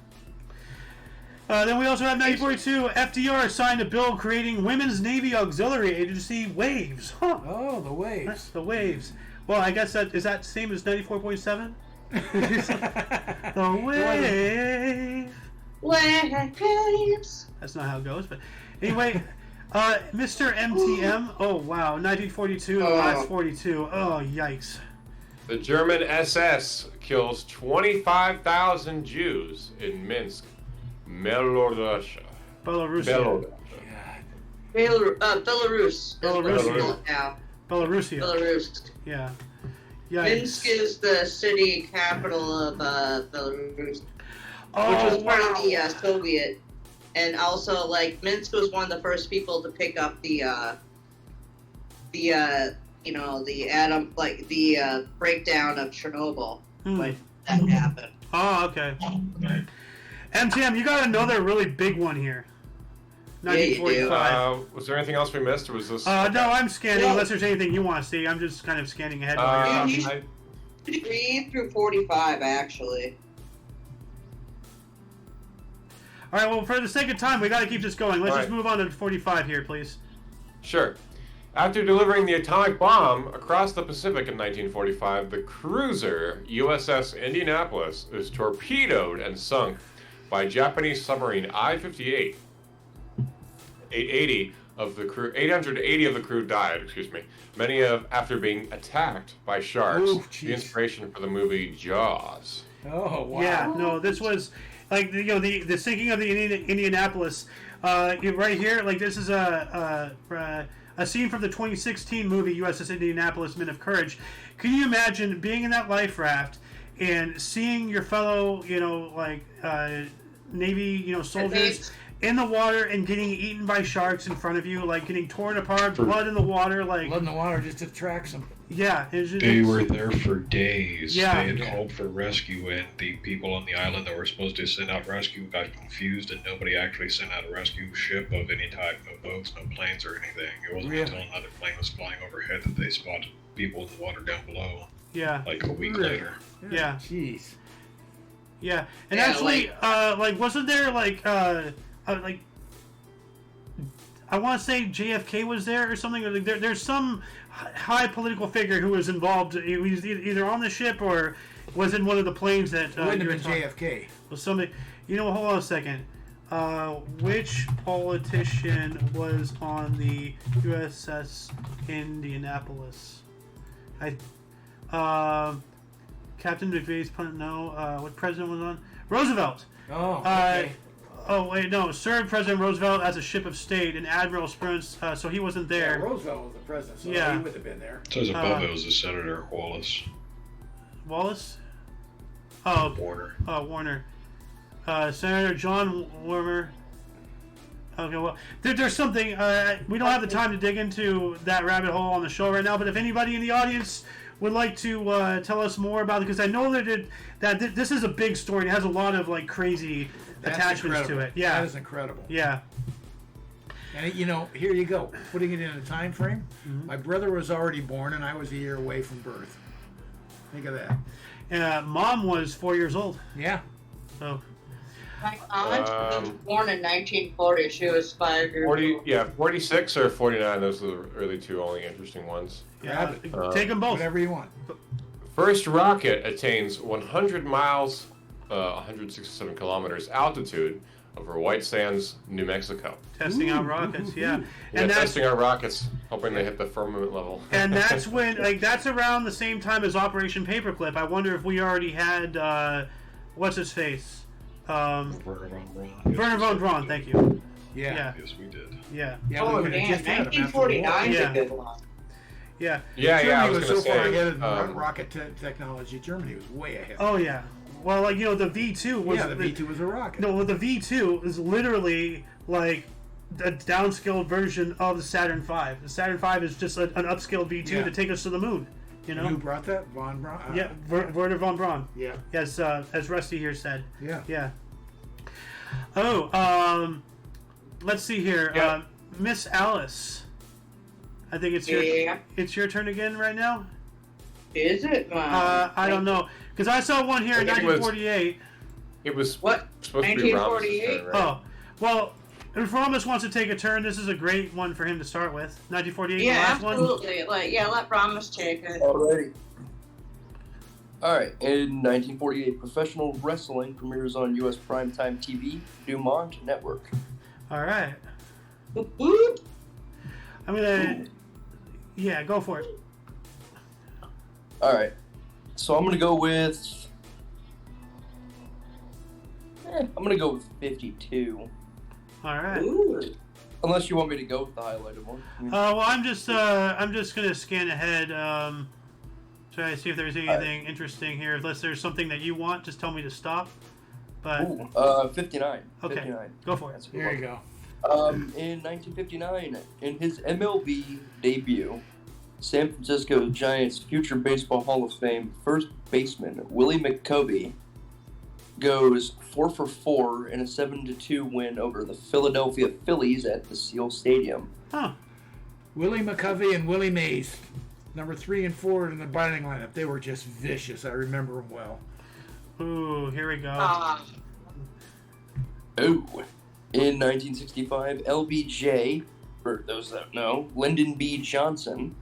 Then we also have 1942. FDR signed a bill creating Women's Navy Auxiliary Agency, WAVES. Huh. Oh, the Waves. The WAVES. Well, I guess that is that same as 94.7. The wave. Waves. That's not how it goes, but anyway, Mr. MTM. Oh wow, 1942. The last 42. Oh yikes. The German SS kills 25,000 Jews in Minsk, Belarus. Belarus. Belarus. Belarus. Now. Belarusia. Belarus. Yeah. Minsk is the city capital of Belarus, which Oh, was part of the Soviet, and also Minsk was one of the first people to pick up the atom, the breakdown of Chernobyl. When that happened. Oh, okay. MTM, you got another really big one here. Yeah, you do. 1945. Was there anything else we missed, or was this? No, I'm scanning. Unless there's anything you want to see, I'm just kind of scanning ahead. While you're talking. 3 through 45, actually. All right. Well, for the sake of time, we got to keep this going. Let's All just right. move on to 45 here, please. Sure. After delivering the atomic bomb across the Pacific in 1945, the cruiser USS Indianapolis is torpedoed and sunk by Japanese submarine I-58. 880 of the crew died, many after being attacked by sharks. Ooh, the inspiration for the movie Jaws. Oh wow! Yeah. No, this was the sinking of the Indianapolis. Right here, this is a scene from the 2016 movie USS Indianapolis: Men of Courage. Can you imagine being in that life raft and seeing your fellow, Navy, soldiers in the water and getting eaten by sharks in front of you, getting torn apart, blood in the water, Blood in the water just attracts them. Yeah, They were there for days. Yeah. They had called for rescue, and the people on the island that were supposed to send out rescue got confused, and nobody actually sent out a rescue ship of any type, no boats, no planes, or anything. It wasn't until another plane was flying overhead that they spotted people in the water down below. Yeah. A week later. Yeah. Jeez. Yeah, and Yeah, actually, wasn't there I want to say JFK was there or something. Or there's some high political figure who was involved. He was either on the ship or was in one of the planes that. It wouldn't you have were been talking- JFK. Was somebody? Hold on a second. Which politician was on the USS Indianapolis? Captain McVeigh's pun. No. What president was on? Roosevelt. Oh, okay. Oh wait, no. Served President Roosevelt as a ship of state, and Admiral Spruance, so he wasn't Yeah, there. Roosevelt was the president, so Yeah. he would have been there. It says above it was the Senator Wallace. Wallace? Oh, Warner. Warner. Senator John Warner. Okay, well, there's something. We don't have the time to dig into that rabbit hole on the show right now, but if anybody in the audience would like to tell us more about it, because I know that this is a big story. It has a lot of crazy attachments incredible. to it. Yeah, That is incredible. yeah. And here you go, putting it in a time frame. My brother was already born, and I was a year away from birth. Think of that. Mom was 4 years old. Yeah. So My aunt was born in 1940. She was 5 years old. 46 or 49. Those are the really two only interesting ones. yeah, Grab take them both. Whatever you want. First rocket attains 100 miles, 167 kilometers altitude over White Sands, New Mexico. Testing out rockets, yeah. Yeah, And that's testing our rockets, hoping they hit the firmament level. and that's when that's around the same time as Operation Paperclip. I wonder if we already had what's his face? Werner von Braun. Werner von Braun, thank you. Yeah. Yes, we did. Yeah. Yeah, Oh, we could have damn, just had him after the war. 1949 is Yeah. a good one. Yeah. Yeah, Germany I was was going so to far say. ahead in rocket technology. Germany was way ahead. Oh yeah. Well, like the V2 was yeah, the V2 was a rocket. No, well, the V2 is literally like a downscaled version of the Saturn V. The Saturn V is just an upscaled V2 Yeah. to take us to the moon. You know? And who brought that? Von Braun? Yeah, Werner von Braun. Yeah. As Rusty here said. Yeah. Yeah. Oh, let's see here. Yeah. Miss Alice. I think it's your turn again right now. Is it? I don't know because I saw one here in I think it was- 1948. It was What? supposed to be Ramos' 1948? turn, right? Oh, well, if Ramos wants to take a turn, this is a great one for him to start with. 1948, Yeah, the last one. absolutely. Let Ramos take it. Alrighty. Alright, in 1948, professional wrestling premieres on U.S. primetime TV, Dumont Network. All right. Boop, boop. I'm gonna. Yeah, go for it. Alright, so I'm gonna go with. I'm gonna go with 52. All right. Ooh. Unless you want me to go with the highlighted one. Well, I'm just gonna scan ahead. Try to see if there's anything interesting here. Unless there's something that you want, just tell me to stop. But Ooh, 59. okay, 59. go for it. That's a good There one. you go. In 1959, in his MLB debut, San Francisco Giants future Baseball Hall of Fame first baseman Willie McCovey goes 4 for 4 in a 7-2 win over the Philadelphia Phillies at the Seal Stadium. Huh. Willie McCovey and Willie Mays, number 3 and 4 in the batting lineup. They were just vicious. I remember them well. Ooh, here we go. Oh, in 1965, LBJ, for those that know, Lyndon B. Johnson,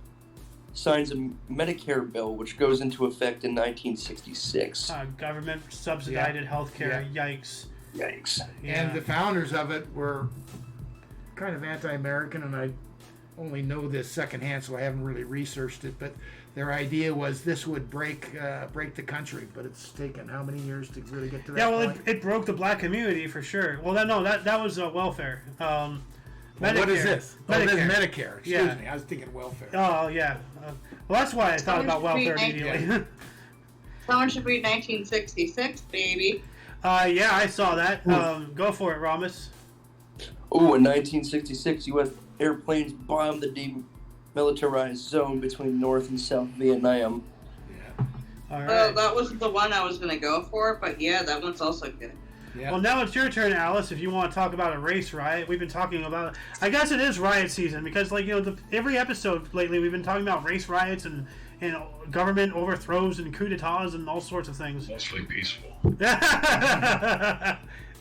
signs a Medicare bill which goes into effect in 1966. Government subsidized healthcare. Yikes. Yikes. Yeah. And the founders of it were kind of anti-American, and I only know this secondhand, so I haven't really researched it. But their idea was this would break the country. But it's taken how many years to really get to that Yeah, well, point? it broke the black community for sure. Well, that was welfare. Well, Medicare. what is this? Medicare. Oh, this is Medicare. Excuse Yeah. me. I was thinking welfare. Oh yeah. Well, that's why I thought about welfare immediately. Someone should read 1966, baby. Yeah, I saw that. Go for it, Ramos. Oh, in 1966, U.S. airplanes bombed the demilitarized zone between North and South Vietnam. All right. Well, that wasn't the one I was going to go for, but yeah, that one's also good. Yeah. Well, now it's your turn, Alice. If you want to talk about a race riot, we've been talking about. I guess it is riot season because, every episode lately we've been talking about race riots and government overthrows and coup d'états and all sorts of things. Mostly peaceful.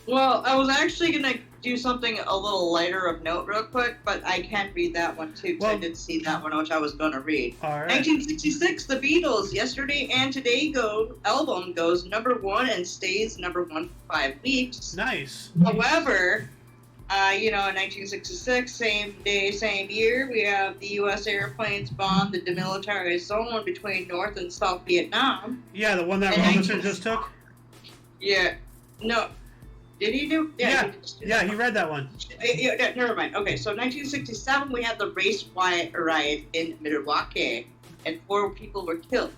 Well, I was actually going to do something a little lighter of note real quick, but I can't read that one too, because I did see that one, which I was going to read. All right. 1966, the Beatles, Yesterday and Today album goes #1 and stays #1 for 5 weeks. Nice. However, in 1966, same day, same year, we have the U.S. airplanes bomb the demilitarized zone between North and South Vietnam. Yeah, the one that And Robinson just took. Yeah. No. Did he do? Yeah. He did just do Yeah, that he one. read that one. Yeah, never mind. Okay, so 1967, we had the race riot in Milwaukee, and 4 people were killed.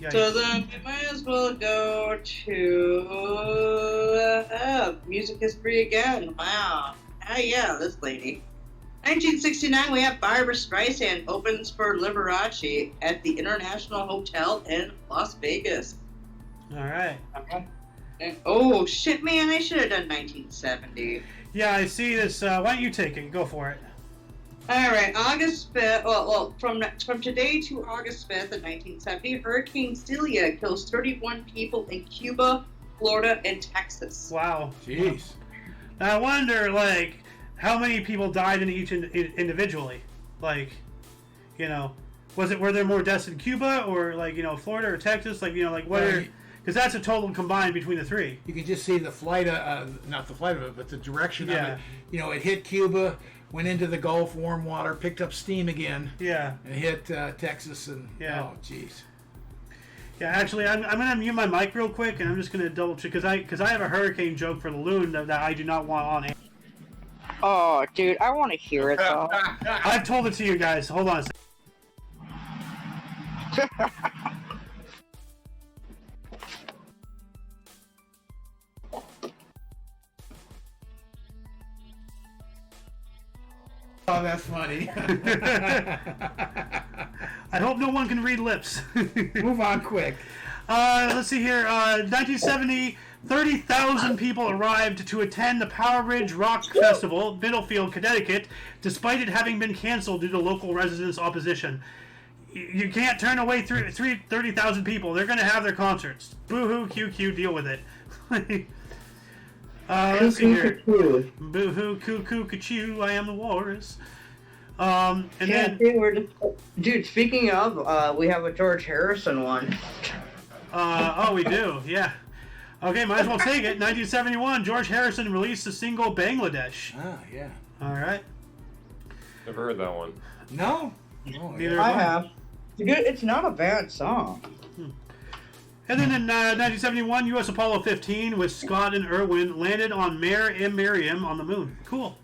Yeah. So then we might as well go to music history again. Wow. Yeah, this lady. 1969, we have Barbara Streisand opens for Liberace at the International Hotel in Las Vegas. All right. And, oh, shit, man, I should have done 1970. Yeah, I see this. Why don't you take it? Go for it. All right, August 5th, well, from today to August 5th of 1970, Hurricane Celia kills 31 people in Cuba, Florida, and Texas. Wow. Jeez. Now, I wonder, how many people died in each individually? Were there more deaths in Cuba or Florida or Texas? Because Because that's a total combined between the three. You can just see the flight, not the flight of it, but the direction of Yeah. it. You know, it hit Cuba, went into the Gulf, warm water, picked up steam again, Yeah. and hit Texas. And Yeah. oh, jeez. Yeah, actually, I'm going to mute my mic real quick, and I'm just going to double check, because I have a hurricane joke for the loon that I do not want on air. Oh, dude, I want to hear it though. I've told it to you guys. Hold on a second. Oh, that's funny. I hope no one can read lips. Move on quick. Let's see here. 1970, 30,000 people arrived to attend the Power Ridge Rock Festival, Middlefield, Connecticut, despite it having been canceled due to local residents' opposition. You can't turn away 30,000 people. They're going to have their concerts. Boo-hoo, QQ, deal with it. Let's see here. Boo-hoo, cuckoo, ka-choo, I am the walrus. And Yeah, then... dude, speaking of, we have a George Harrison one. Oh, we do, yeah. Okay, might as well take it. 1971, George Harrison released the single Bangladesh. Ah, yeah. All right. Never heard that one. No? Neither I have I. have. Dude, it's not a bad song. And then in 1971, U.S. Apollo 15 with Scott and Irwin landed on Mare Imbrium on the moon. Cool.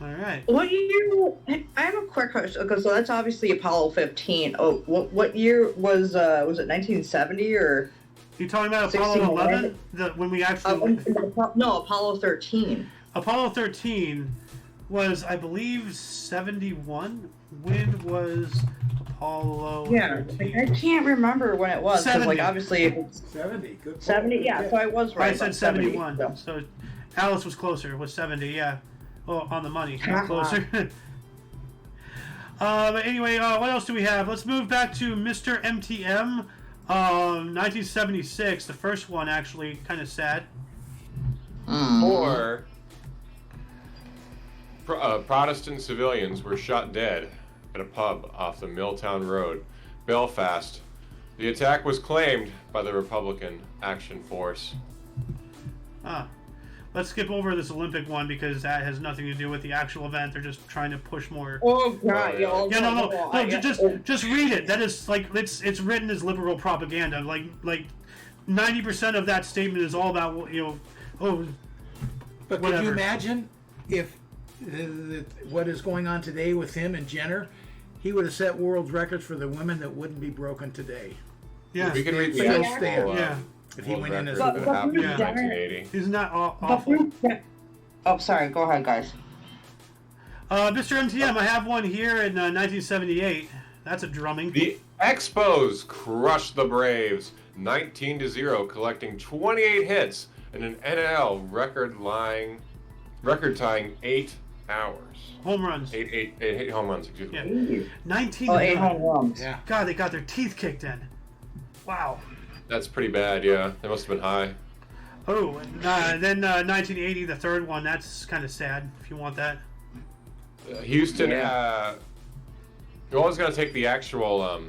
All right. What year? I have a quick question. Okay, so that's obviously Apollo 15. Oh, what year was it 1970 or? You talking about Apollo 16, 11? When we actually... No, Apollo 13. Apollo 13 was, I believe, 71. When was Apollo Yeah, 13? I can't remember when it was. 'Cause, like, 70. obviously, if it's 70. Good. 70. Yeah, so I was right. I said about 70, 71. so. So Alice was closer. It was 70, yeah. Well, on the money. Not closer. But anyway, what else do we have? Let's move back to Mr. MTM. 1976. The first one, actually, kind of sad. Or Protestant civilians were shot dead at a pub off the Milltown Road, Belfast. The attack was claimed by the Republican Action Force. Let's skip over this Olympic one because that has nothing to do with the actual event. They're just trying to push more. Oh God! Oh, yeah. Yeah, no. Just read it. That is like it's written as liberal propaganda. Like 90% of that statement is all about But whatever. could you imagine if what is going on today with him and Jenner? He would have set world records for the women that wouldn't be broken today. Yeah. We can read the Yeah. actual Yeah. If he world went in as record a that happened in Yeah. 1980. Isn't that awful? Oh, sorry. Go ahead, guys. Mr. MTM, I have one here in 1978. That's a drumming. The Expos crushed the Braves 19-0, collecting 28 hits in an NL record-tying 8 hours. Home runs. Eight home runs, excuse me. Yeah. 19. Oh, 8 home runs. yeah. God, they got their teeth kicked in. Wow. That's pretty bad, yeah. They must have been high. Oh, and then 1980, the third one. That's kind of sad. If you want that. Houston, you're always going to take the actual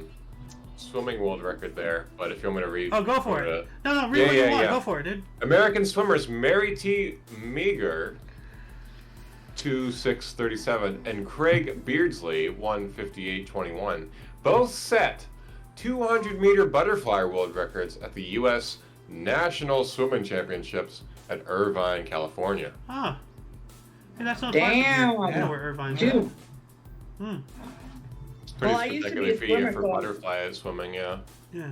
swimming world record there, but if you want me to read... Oh, go for it. No, read what you want. Go for it, dude. American swimmers Mary T. Meager, 2:6:37, and Craig Beardsley, 1:58:21, both set 200-meter butterfly world records at the U.S. National Swimming Championships at Irvine, California. Ah. Hey, that's not Damn. far. I know where Irvine's Dude. at. It's pretty Well, I used to be a spectacular feat swimmer, for so- butterfly swimming, yeah. Yeah.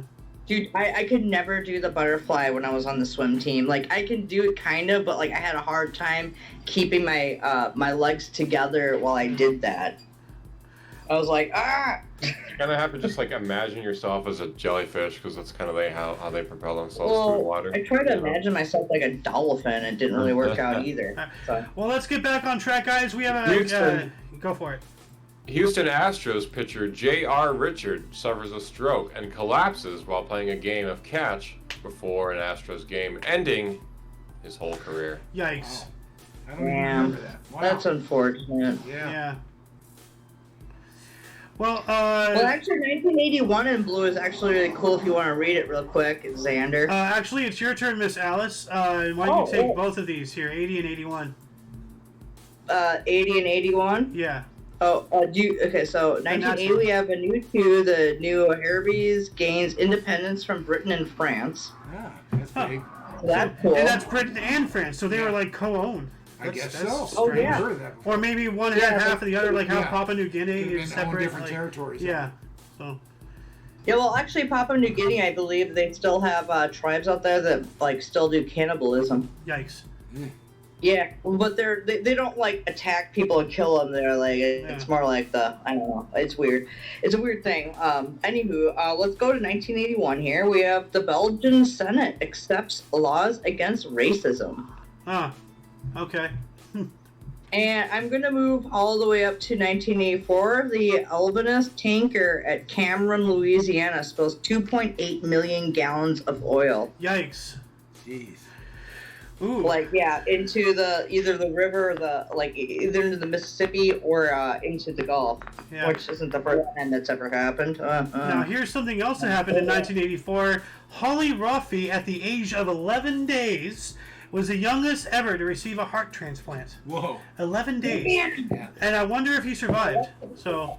Dude, I could never do the butterfly when I was on the swim team. Like, I could do it kind of, but, like, I had a hard time keeping my my legs together while I did that. I was like, ah! You kind of have to just, like, imagine yourself as a jellyfish, because that's kind of how they propel themselves through the water. I tried to you know? imagine myself like a dolphin. It didn't really work out either. So. Well, let's get back on track, guys. We have Houston. go for it. Houston Astros pitcher J.R. Richard suffers a stroke and collapses while playing a game of catch before an Astros game, ending his whole career. Yikes. I don't even remember that. Wow. That's unfortunate. yeah. Yeah. Well, actually, 1981 in blue is actually really cool if you want to read it real quick, Xander. actually, it's your turn, Miss Alice. Why don't you take both of these here, 80 and 81? 80 and 81? Yeah. Oh, okay, so 1980 we have Vanuatu, the new Hebrides, gains independence from Britain and France. Ah, that's big. So that's cool. And that's Britain and France, so they were like co-owned. I guess That's so. strange. Oh, yeah. I've heard of that before. Or maybe one had half of the other, like how Yeah. Papua New Guinea Could've is been own separate. different like, territories. yeah. So. Yeah, well, actually, Papua New Guinea, I believe they still have tribes out there that like still do cannibalism. Yikes. Yeah, but they don't like attack people and kill them. They're like it's more like I don't know. It's weird. It's a weird thing. Anywho, let's go to 1981 here. We have the Belgian Senate accepts laws against racism. Ah. Okay. And I'm going to move all the way up to 1984. The Albanus tanker at Cameron, Louisiana spills 2.8 million gallons of oil. Yikes. Jeez. Ooh. Like, yeah, into either the river, either into the Mississippi or into the Gulf, Yeah. which isn't the first time that's ever happened. Now, here's something else that happened in 1984. Holly Roffey, at the age of 11 days, was the youngest ever to receive a heart transplant. Whoa. 11 days. Yeah. And I wonder if he survived. So,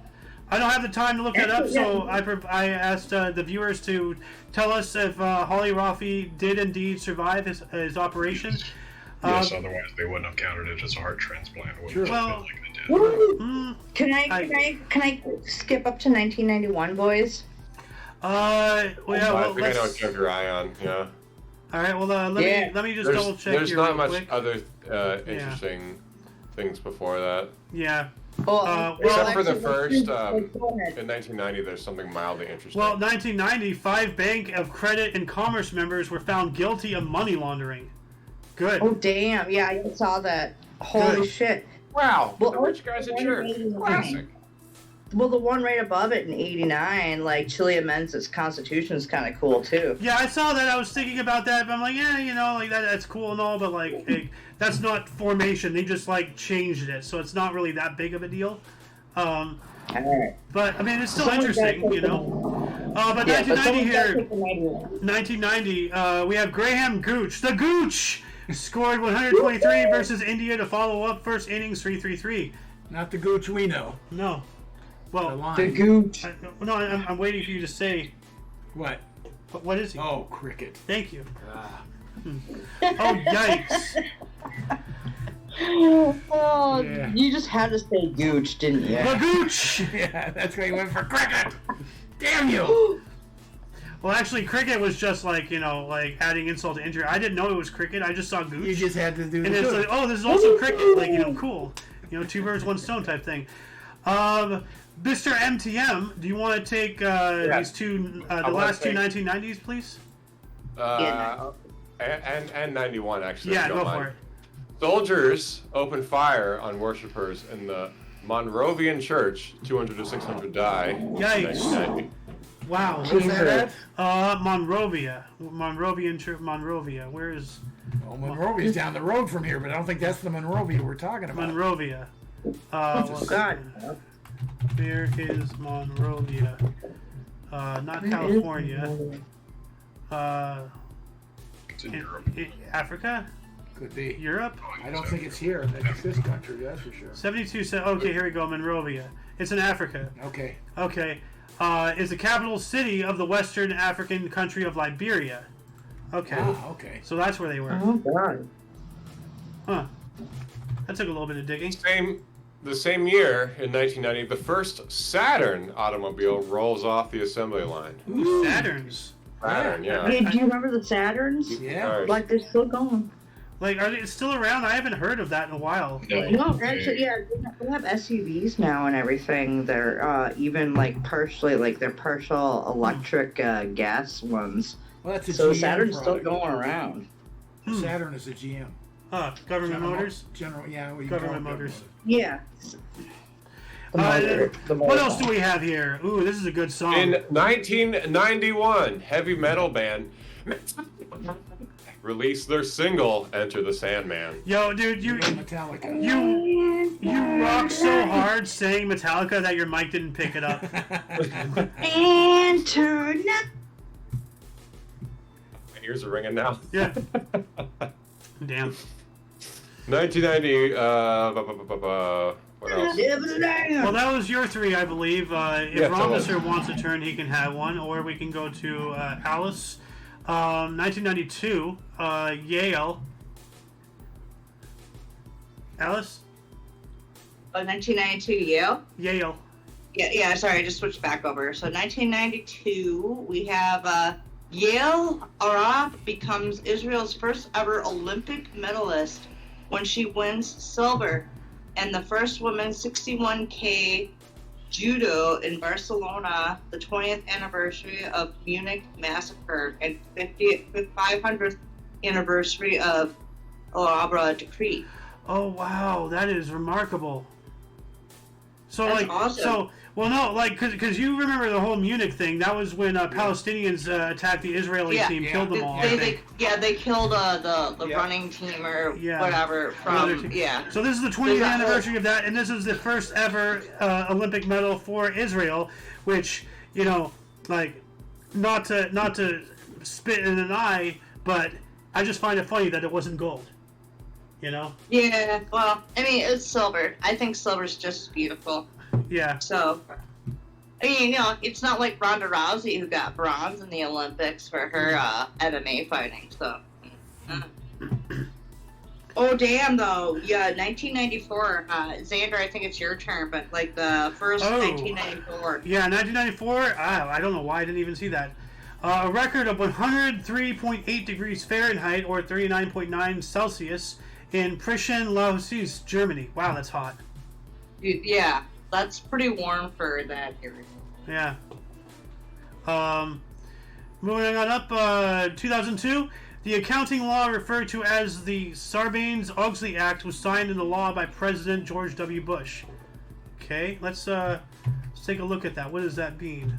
I don't have the time to look that up, so I asked the viewers to tell us if Holly Roffey did indeed survive his operation. Yes, otherwise they wouldn't have counted it as a heart transplant. It would have Well, been like they did. Can I skip up to 1991, boys? Well, yeah, I well, think I know what let's... you have your eye on. Yeah. All right, well, let me just double check There's here not real much quick. other interesting things before that. Yeah. Well, Except for the actually, first, go ahead. in 1990, there's something mildly interesting. Well, 1990, 5 Bank of Credit and Commerce members were found guilty of money laundering. Good. Oh, damn. Yeah, I saw that. Holy Good. shit. Wow, Well, the rich guy's a jerk. Classic. Well, the one right above it in 89, like, Chile amends its constitution is kind of cool, too. Yeah, I saw that. I was thinking about that, but I'm like, yeah, like that's cool and all, but like, that's not formation. They just like changed it, so it's not really that big of a deal. Alright. But I mean, it's still Someone interesting, gotta you take know. the- But Yeah, but 1990 someone gotta here, take the 91. 1990, we have Graham Gooch, the Gooch, scored 123 versus India to follow up first innings 3-3-3. Not the gooch we know. No, The well, line. Gooch. I'm waiting for you to say What? what is he? Oh, cricket. Thank you. Ah. Oh, yikes. Oh, Yeah. you just had to say Gooch, didn't you? The Gooch! Yeah, that's why he went for cricket. Damn you! Well, actually, cricket was just like, like adding insult to injury. I didn't know it was cricket. I just saw Gooch. You just had to do And the it's gooch. like, oh, this is also cricket. Like, cool. 2 birds, 1 stone type thing. Mr. MTM, do you want to take these two, the last two 1990s, please? And 91, actually. Yeah, if you don't go mind. for it. Soldiers opened fire on worshippers in the Monrovian Church. 200 to 600 die. Yikes. 1990. Wow. Where's that at? Monrovia. Monrovian Church, Monrovia. Where is Well, Monrovia's down the road from here, but I don't think that's the Monrovia we're talking about. Monrovia? Oh, God. Where is Monrovia? Not California. It's in Europe. Africa? Could be. Europe? I don't think it's here. That's this country, that's for sure. 72. Okay, here we go. Monrovia. It's in Africa. Okay. Okay. Is the capital city of the Western African country of Liberia. Okay. Ah, okay. So that's where they were. Oh, God. Huh. That took a little bit of digging. The same year, in 1990, the first Saturn automobile rolls off the assembly line. Ooh, Saturns. Saturn, yeah. Hey, do you remember the Saturns? Yeah. Like, they're still going. Like, are they still around? I haven't heard of that in a while. No. Like, No, actually, yeah, they have SUVs now and everything. They're even like partially, like they're partial electric gas ones. Well, that's a So GM Saturn's still product. going around. Saturn is a GM. Government General Motors. General, yeah. What Government Motors. Yeah. What else do we have here? Ooh, this is a good song. In 1991, heavy metal band released their single "Enter the Sandman." Yo, dude, you Metallica. You rock so hard saying Metallica that your mic didn't pick it up. And turn up. My ears are ringing now. Yeah. Damn. 1990. What else? Well, that was your three, I believe. If Yeah, tell Romisser wants a turn, he can have one, or we can go to Alice. 1992, Yale. Alice? 1992, Yale? Yale. Yeah, sorry, I just switched back over. So 1992, we have Yale Araf becomes Israel's first ever Olympic medalist when she wins silver, and the first women's 61K judo in Barcelona, the 20th anniversary of Munich massacre and 500th anniversary of Al-Abra decree. Oh, wow. That is remarkable. So, That's like, awesome. because you remember the whole Munich thing. That was when Palestinians attacked the Israeli team, killed them all. They killed the running team or whatever from, So this is the 20th anniversary of that, and this is the first ever Olympic medal for Israel, which, you know, like, not to spit in an eye, but I just find it funny that it wasn't gold. You know? Yeah, well, I mean, it's silver. I think silver's just beautiful. Yeah. So, I mean, you know, it's not like Ronda Rousey who got bronze in the Olympics for her MMA fighting, so. Oh, damn, though. Yeah, 1994. Xander, I think it's your turn, but, like, the first 1994. Yeah, 1994. I don't know why I didn't even see that. A record of 103.8 degrees Fahrenheit, or 39.9 Celsius, in Prischen, Lausitz, Germany. Wow, that's hot. Yeah, that's pretty warm for that area. Yeah. Moving on up, 2002, the accounting law referred to as the Sarbanes-Oxley Act was signed into law by President George W. Bush. Okay, let's take a look at that. What does that mean?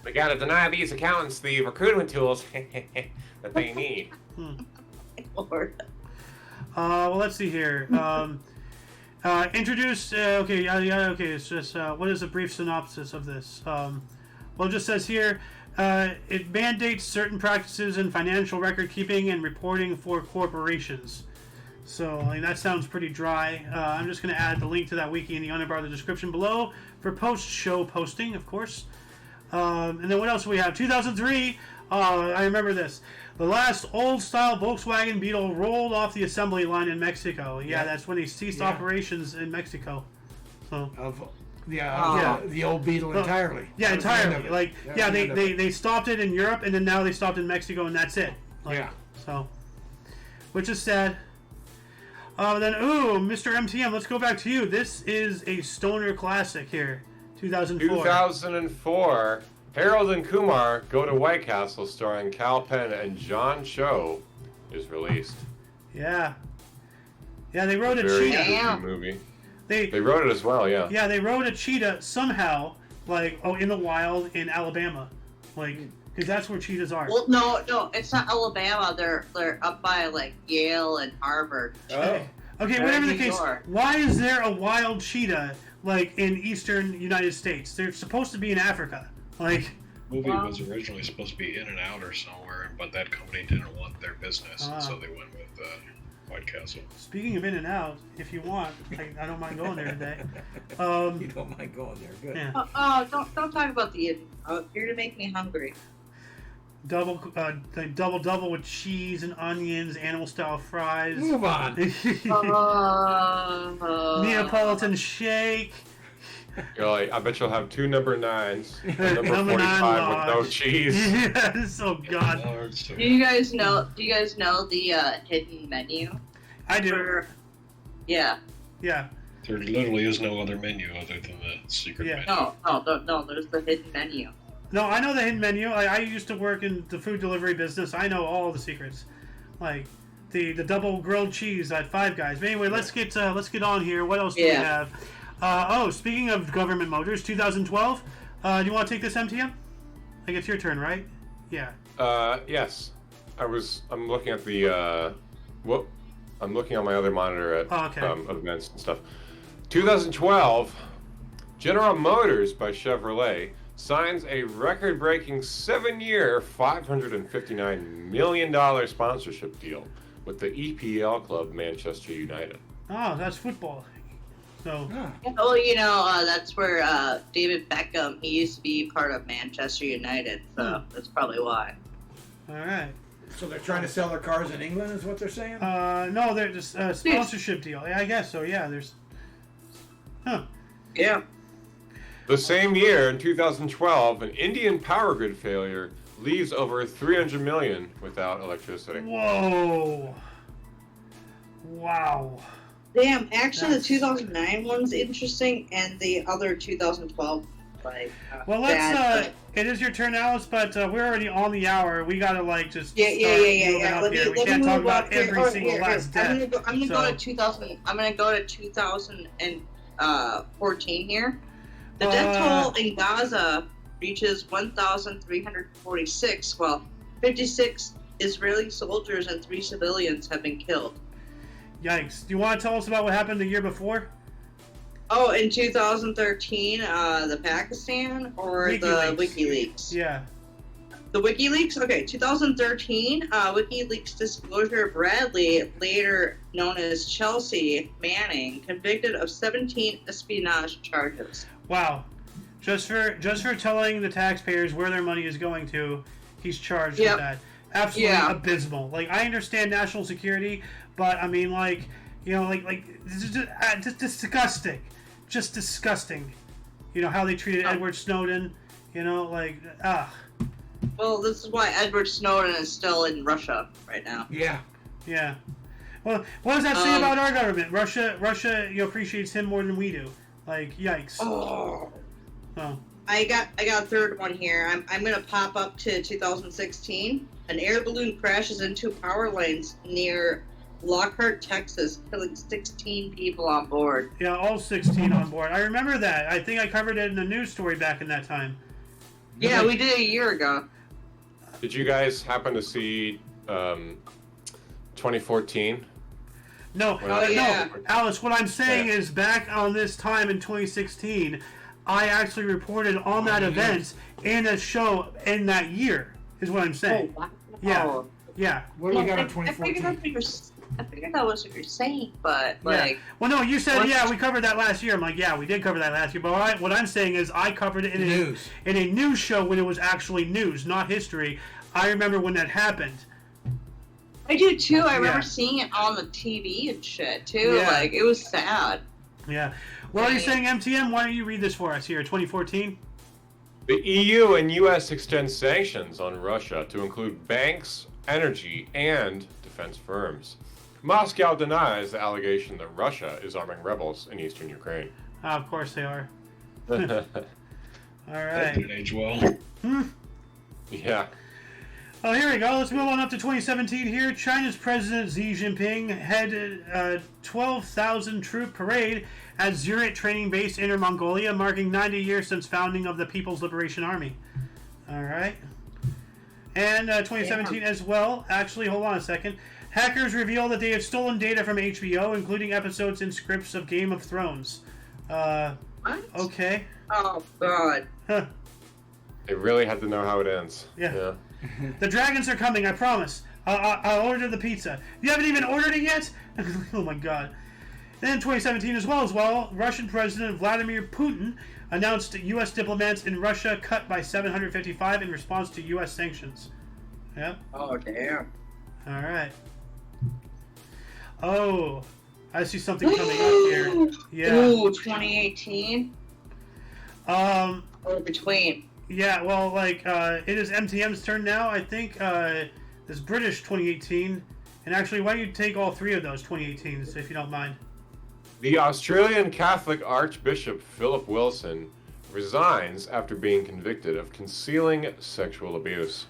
We gotta deny these accountants the recruitment tools that they need. Lord. Well, let's see here. Introduce. Okay, it's just what is a brief synopsis of this? Well, it just says here it mandates certain practices in financial record keeping and reporting for corporations. So, I mean, that sounds pretty dry. I'm just going to add the link to that wiki in the underbar of the description below for post-show posting, of course. And then what else do we have? 2003. I remember this. The last old-style Volkswagen Beetle rolled off the assembly line in Mexico. Yeah, that's when they ceased operations in Mexico. So the old Beetle entirely. Yeah, That was the end entirely. of it. Like, That yeah, was the end of it. they stopped it in Europe, and then now they stopped in Mexico, and that's it. Like, Yeah. So, which is sad. Then, Mr. MTM, let's go back to you. This is a stoner classic here. 2004. 2004. Harold and Kumar Go to White Castle, starring Cal Penn and John Cho, is released. Yeah. Yeah, they rode a Very cheetah. interesting movie. They wrote it as well, yeah. Yeah, they rode a cheetah somehow, like, in the wild in Alabama. Like, because that's where cheetahs are. Well, no, it's not Alabama. They're up by, like, Yale and Harvard. Oh. Okay, whatever the New case, York. why is there a wild cheetah, like, in eastern United States? They're supposed to be in Africa. Like, Movie was originally supposed to be In and Out or somewhere, but that company didn't want their business, and so they went with White Castle. speaking of In and Out, if you want, I don't mind going there today. You don't mind going there, good. Yeah. Don't talk about the. You're to make me hungry. Double with cheese and onions, animal style fries. Move on. Neapolitan shake. Golly, I bet you'll have two number 9s. And number Number 45 9 with no large. cheese. Yes, oh god. Do you guys know the hidden menu? I do. Yeah. Yeah. There literally is no other menu other than the secret menu. No. There's the hidden menu. No, I know the hidden menu. I used to work in the food delivery business. I know all the secrets, like the double grilled cheese at Five Guys. But anyway, let's get on here. What else do we have? Speaking of government motors, 2012. Do you want to take this, MTM? I guess it's your turn, right? Yeah. Yes. I'm looking at the I'm looking on my other monitor at events and stuff. 2012, General Motors by Chevrolet signs a record-breaking 7-year, $559 million sponsorship deal with the EPL club Manchester United. Oh, that's football. So, Well, that's where David Beckham, he used to be part of Manchester United, so that's probably why. all right. So they're trying to sell their cars in England, is what they're saying? No, they're just sponsorship deal. Yeah, I guess so. Yeah, there's. Huh. Yeah. The same year, in 2012, an Indian power grid failure leaves over 300 million without electricity. Whoa. Wow. Damn, actually, That's- the 2009 one's interesting, and the other 2012, Well, let's. It is your turn, Alice, but we're already on the hour. We gotta just. Yeah. Start moving up here. We can't talk about every single last death. I'm gonna So- go to 2000. I'm gonna go to 2014 here. The death toll in Gaza reaches 1,346, while 56 Israeli soldiers and 3 civilians have been killed. Yikes! Do you want to tell us about what happened the year before? Oh, in 2013, the Pakistan or the WikiLeaks? Yeah. The WikiLeaks? Okay, 2013, WikiLeaks disclosure Bradley, later known as Chelsea Manning, convicted of 17 espionage charges. Wow. Just for telling the taxpayers where their money is going to, he's charged with that. Absolutely abysmal. I understand national security, but I mean, this is just disgusting. Just disgusting. How they treated Edward Snowden. Well, this is why Edward Snowden is still in Russia right now. Yeah. Yeah. Well, what does that say about our government? Russia, appreciates him more than we do. Yikes. Oh. Oh. I got a third one here. I'm gonna pop up to 2016. An air balloon crashes into power lines near Lockhart, Texas, killing 16 people on board. Yeah, all 16 on board. I remember that. I think I covered it in a news story back in that time. Yeah, we did a year ago. Did you guys happen to see 2014? No, yeah. no, Alice. What I'm saying is, back on this time in 2016, I actually reported on that event in a show in that year. Is what I'm saying. Oh, wow. Yeah. Yeah. What do we got in I figured 2014? that was what you're saying, but Yeah. Well, no, you said What? we covered that last year. I'm like, yeah, we did cover that last year. But what I'm saying is, I covered it in News. in a news show when it was actually news, not history. I remember when that happened. I do too. I remember Yeah. seeing it on the TV and shit too. Yeah. It was sad. Yeah. What are you saying, MTM? Why don't you read this for us here? 2014. The EU and US extend sanctions on Russia to include banks, energy, and defense firms. Moscow denies the allegation that Russia is arming rebels in eastern Ukraine. Of course they are. All That right. didn't age well. Yeah. Oh, here we go. Let's move on up to 2017 here. China's President Xi Jinping headed a 12,000 troop parade at Zurich Training Base, Inner Mongolia, marking 90 years since founding of the People's Liberation Army. All right. And 2017 as well. Actually, hold on a second. Hackers reveal that they have stolen data from HBO, including episodes and scripts of Game of Thrones. What? Okay. Oh God. Huh. They really had to know how it ends. Yeah. The dragons are coming, I promise. I'll order the pizza. You haven't even ordered it yet? Oh my god. And then 2017 as well, Russian President Vladimir Putin announced U.S. diplomats in Russia cut by 755 in response to U.S. sanctions. Yep. Oh damn. All right. Oh, I see something coming up here. Yeah. Ooh, 2018. Or between. Yeah, well, it is MTM's turn now, I think. This British 2018. And actually, why don't you take all three of those 2018s, if you don't mind? The Australian Catholic Archbishop Philip Wilson resigns after being convicted of concealing sexual abuse.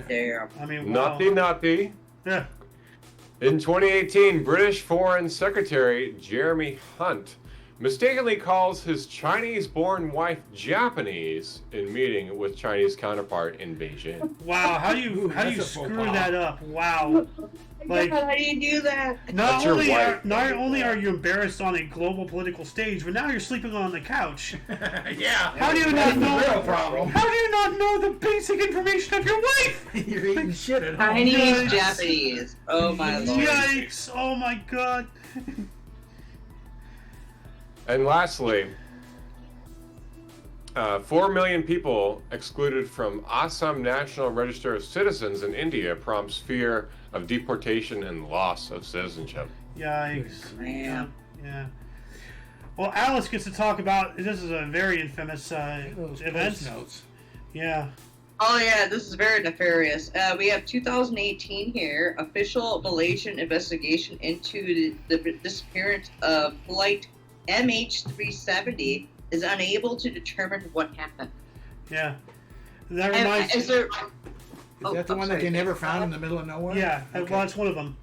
Damn. I mean, wow. Naughty. Yeah. In 2018, British Foreign Secretary Jeremy Hunt mistakenly calls his Chinese-born wife Japanese in meeting with Chinese counterpart in Beijing. Wow, how do you that's a screw faux pas. that up? Wow. Like, how do you do that? not That's your only wife. not only are you embarrassed on a global political stage, but now you're sleeping on the couch. Yeah. How do you not know? Real problem. How do you not know the basic information of your wife? You're eating shit at home. Chinese, Yikes. Japanese. Oh my lord. Yikes! Oh my god. And lastly, 4 million people excluded from Assam National Register of Citizens in India prompts fear of deportation and loss of citizenship. Yikes. Man. Yeah. Well, Alice gets to talk about this is a very infamous Those event. post notes. Yeah. Oh yeah, this is very nefarious. We have 2018 here. Official Malaysian investigation into the disappearance of flight MH370 is unable to determine what happened. Yeah. That And reminds is there? Is Oh, that the I'm one that sorry. they never found in the middle of nowhere? Yeah, Okay. well, that's one of them.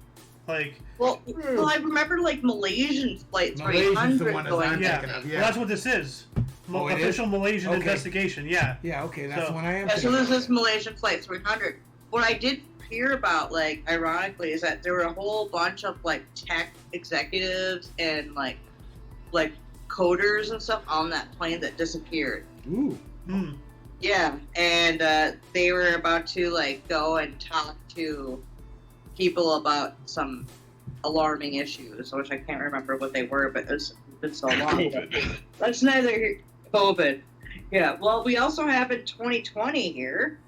Like, Well, I remember like Malaysian flight Malaysia's the 300 one that going. I'm yeah, thinking of, well, that's what this is. Oh, it is? Official Malaysian Okay. investigation. Yeah. Yeah, okay, that's So- the one I am Yeah, so thinking this of. is Malaysian flight 300. What I did hear about, like, ironically, is that there were a whole bunch of like tech executives and like coders and stuff on that plane that disappeared. Ooh. Mm. Yeah, and they were about to like go and talk to people about some alarming issues, which I can't remember what they were, but it's been so long. COVID. That's neither here. COVID. Yeah. Well, we also have in 2020 here,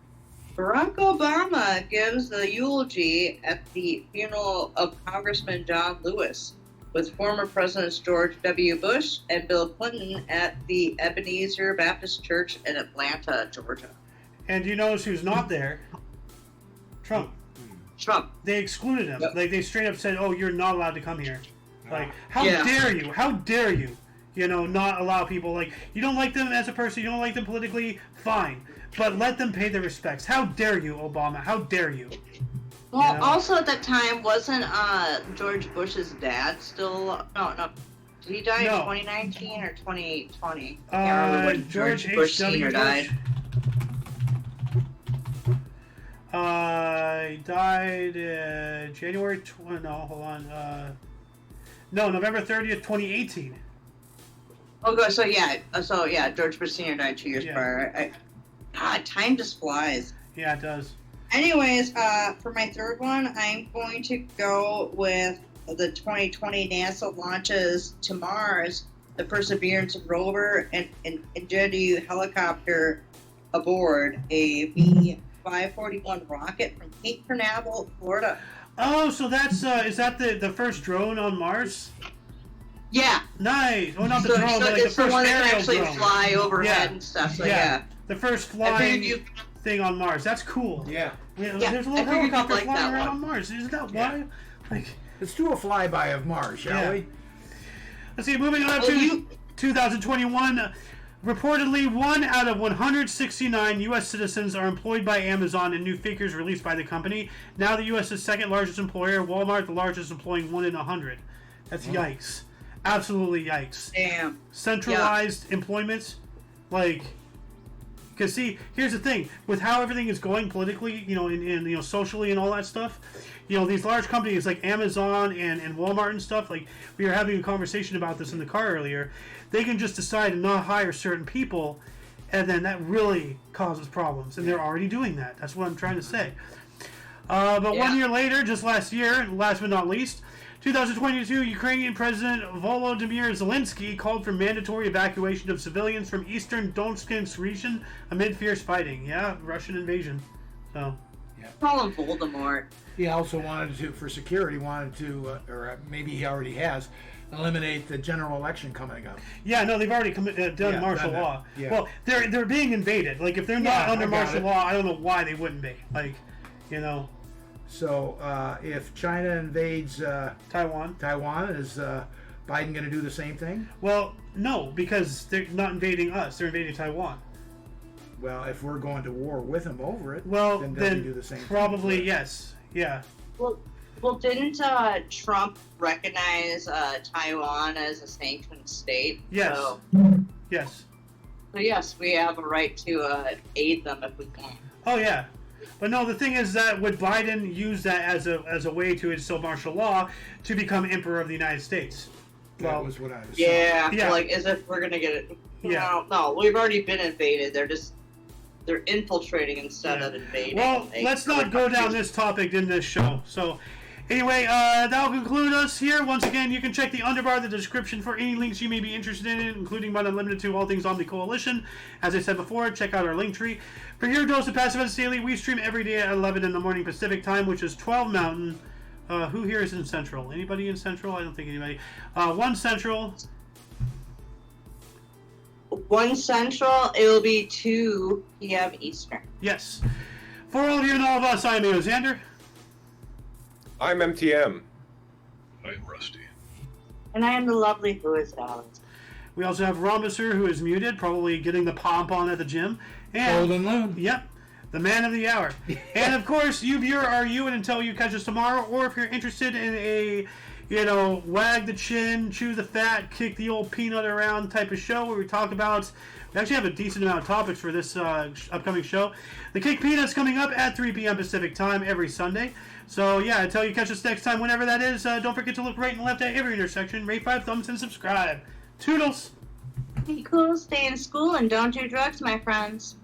Barack Obama gives the eulogy at the funeral of Congressman John Lewis, with former Presidents George W. Bush and Bill Clinton at the Ebenezer Baptist Church in Atlanta, Georgia. And do you notice who's not there? Trump. Trump. They excluded him. Yep. Like, they straight up said, oh, you're not allowed to come here. Like, how Yeah. dare you? How dare you? You know, not allow people, like, you don't like them as a person, you don't like them politically, fine. But let them pay their respects. How dare you, Obama? How dare you? Well, You know? also at that time, wasn't George Bush's dad still? No. Did he die in No. 2019 or 2020? I can't remember when George Bush H.W. Sr. died. He died January November 30th, 2018. Oh, so yeah, George Bush Sr. died 2 years Yeah. prior. God, time just flies. Yeah, it does. Anyways, for my third one, I'm going to go with the 2020 NASA launches to Mars, the Perseverance rover and Ingenuity helicopter aboard a B-541 rocket from Cape Canaveral, Florida. Oh, so that's is that the first drone on Mars? Yeah. Nice. Oh, not the So, drone, so but like the it's the first one that can aerial actually drone. fly overhead Yeah. and stuff. So Yeah. yeah. The first I flying figured you. thing on Mars. That's cool. Yeah. Yeah, Yeah, there's a I little figured you'd helicopter like flying that around one. on Mars. Isn't that Yeah. wild? Like, Let's do a flyby of Mars, shall Yeah. we? let's see. Moving on Oh, to you. 2021. Reportedly, 1 out of 169 U.S. citizens are employed by Amazon in new figures released by the company. Now the U.S.'s second largest employer, Walmart, the largest, employing 1 in 100. That's yikes. Absolutely yikes. Damn. Centralized employment, like, because see, here's the thing: with how everything is going politically, you know, and socially and all that stuff, you know, these large companies like Amazon and Walmart and stuff, like we were having a conversation about this in the car earlier. They can just decide to not hire certain people, and then that really causes problems. And they're already doing that. That's what I'm trying to say. But 1 year later, just last year, last but not least, 2022, Ukrainian President Volodymyr Zelensky called for mandatory evacuation of civilians from eastern Donetsk region amid fierce fighting. Yeah, Russian invasion. So, Call him Voldemort. He also wanted to, for security, or maybe he already has, eliminate the general election coming up. yeah, no, they've already done Yeah, martial done that. law. Yeah. Well, they're being invaded. Like, if they're not Yeah, under I got martial it. law, I don't know why they wouldn't be. Like, you know, So if China invades Taiwan. Taiwan, is Biden going to do the same thing? Well, no, because they're not invading us. They're invading Taiwan. Well, if we're going to war with them over it, Well, then then they'll do the same probably thing. yes. Yeah. Well, Well, didn't Trump recognize Taiwan as a sanctioned state? Yes. So, Yes. so yes, we have a right to aid them if we can. Oh yeah. But no, the thing is that would Biden use that as a way to instill martial law to become emperor of the United States? That was what I was. Yeah, Yeah. like as if we're gonna get it. Yeah. No, we've already been invaded. They're infiltrating instead of invading. Well, let's not go down this topic in this show. So, anyway, that'll conclude us here. Once again, you can check the underbar of the description for any links you may be interested in, including but unlimited to all things Omni Coalition. As I said before, check out our link tree. For your dose of Passive Events Daily, we stream every day at 11 in the morning Pacific time, which is 12 Mountain. Who here is in Central? Anybody in Central? I don't think anybody. 1 Central. 1 Central, it will be 2 p.m. Eastern. Yes. For all of you and all of us, I'm Xander. I'm MTM. I'm Rusty. And I am the lovely Who is Alex. We also have Rhombusser, who is muted, probably getting the pomp on at the gym. And, Golden Loon. Yep, the man of the hour. And of course, you viewer are you, and until you catch us tomorrow, or if you're interested in a, wag the chin, chew the fat, kick the old peanut around type of show where we talk about, we actually have a decent amount of topics for this upcoming show. The Kick Peanuts coming up at 3 p.m. Pacific time every Sunday. So yeah, until you catch us next time, whenever that is, don't forget to look right and left at every intersection, rate 5 thumbs, and subscribe. Toodles! Be cool, stay in school, and don't do drugs, my friends.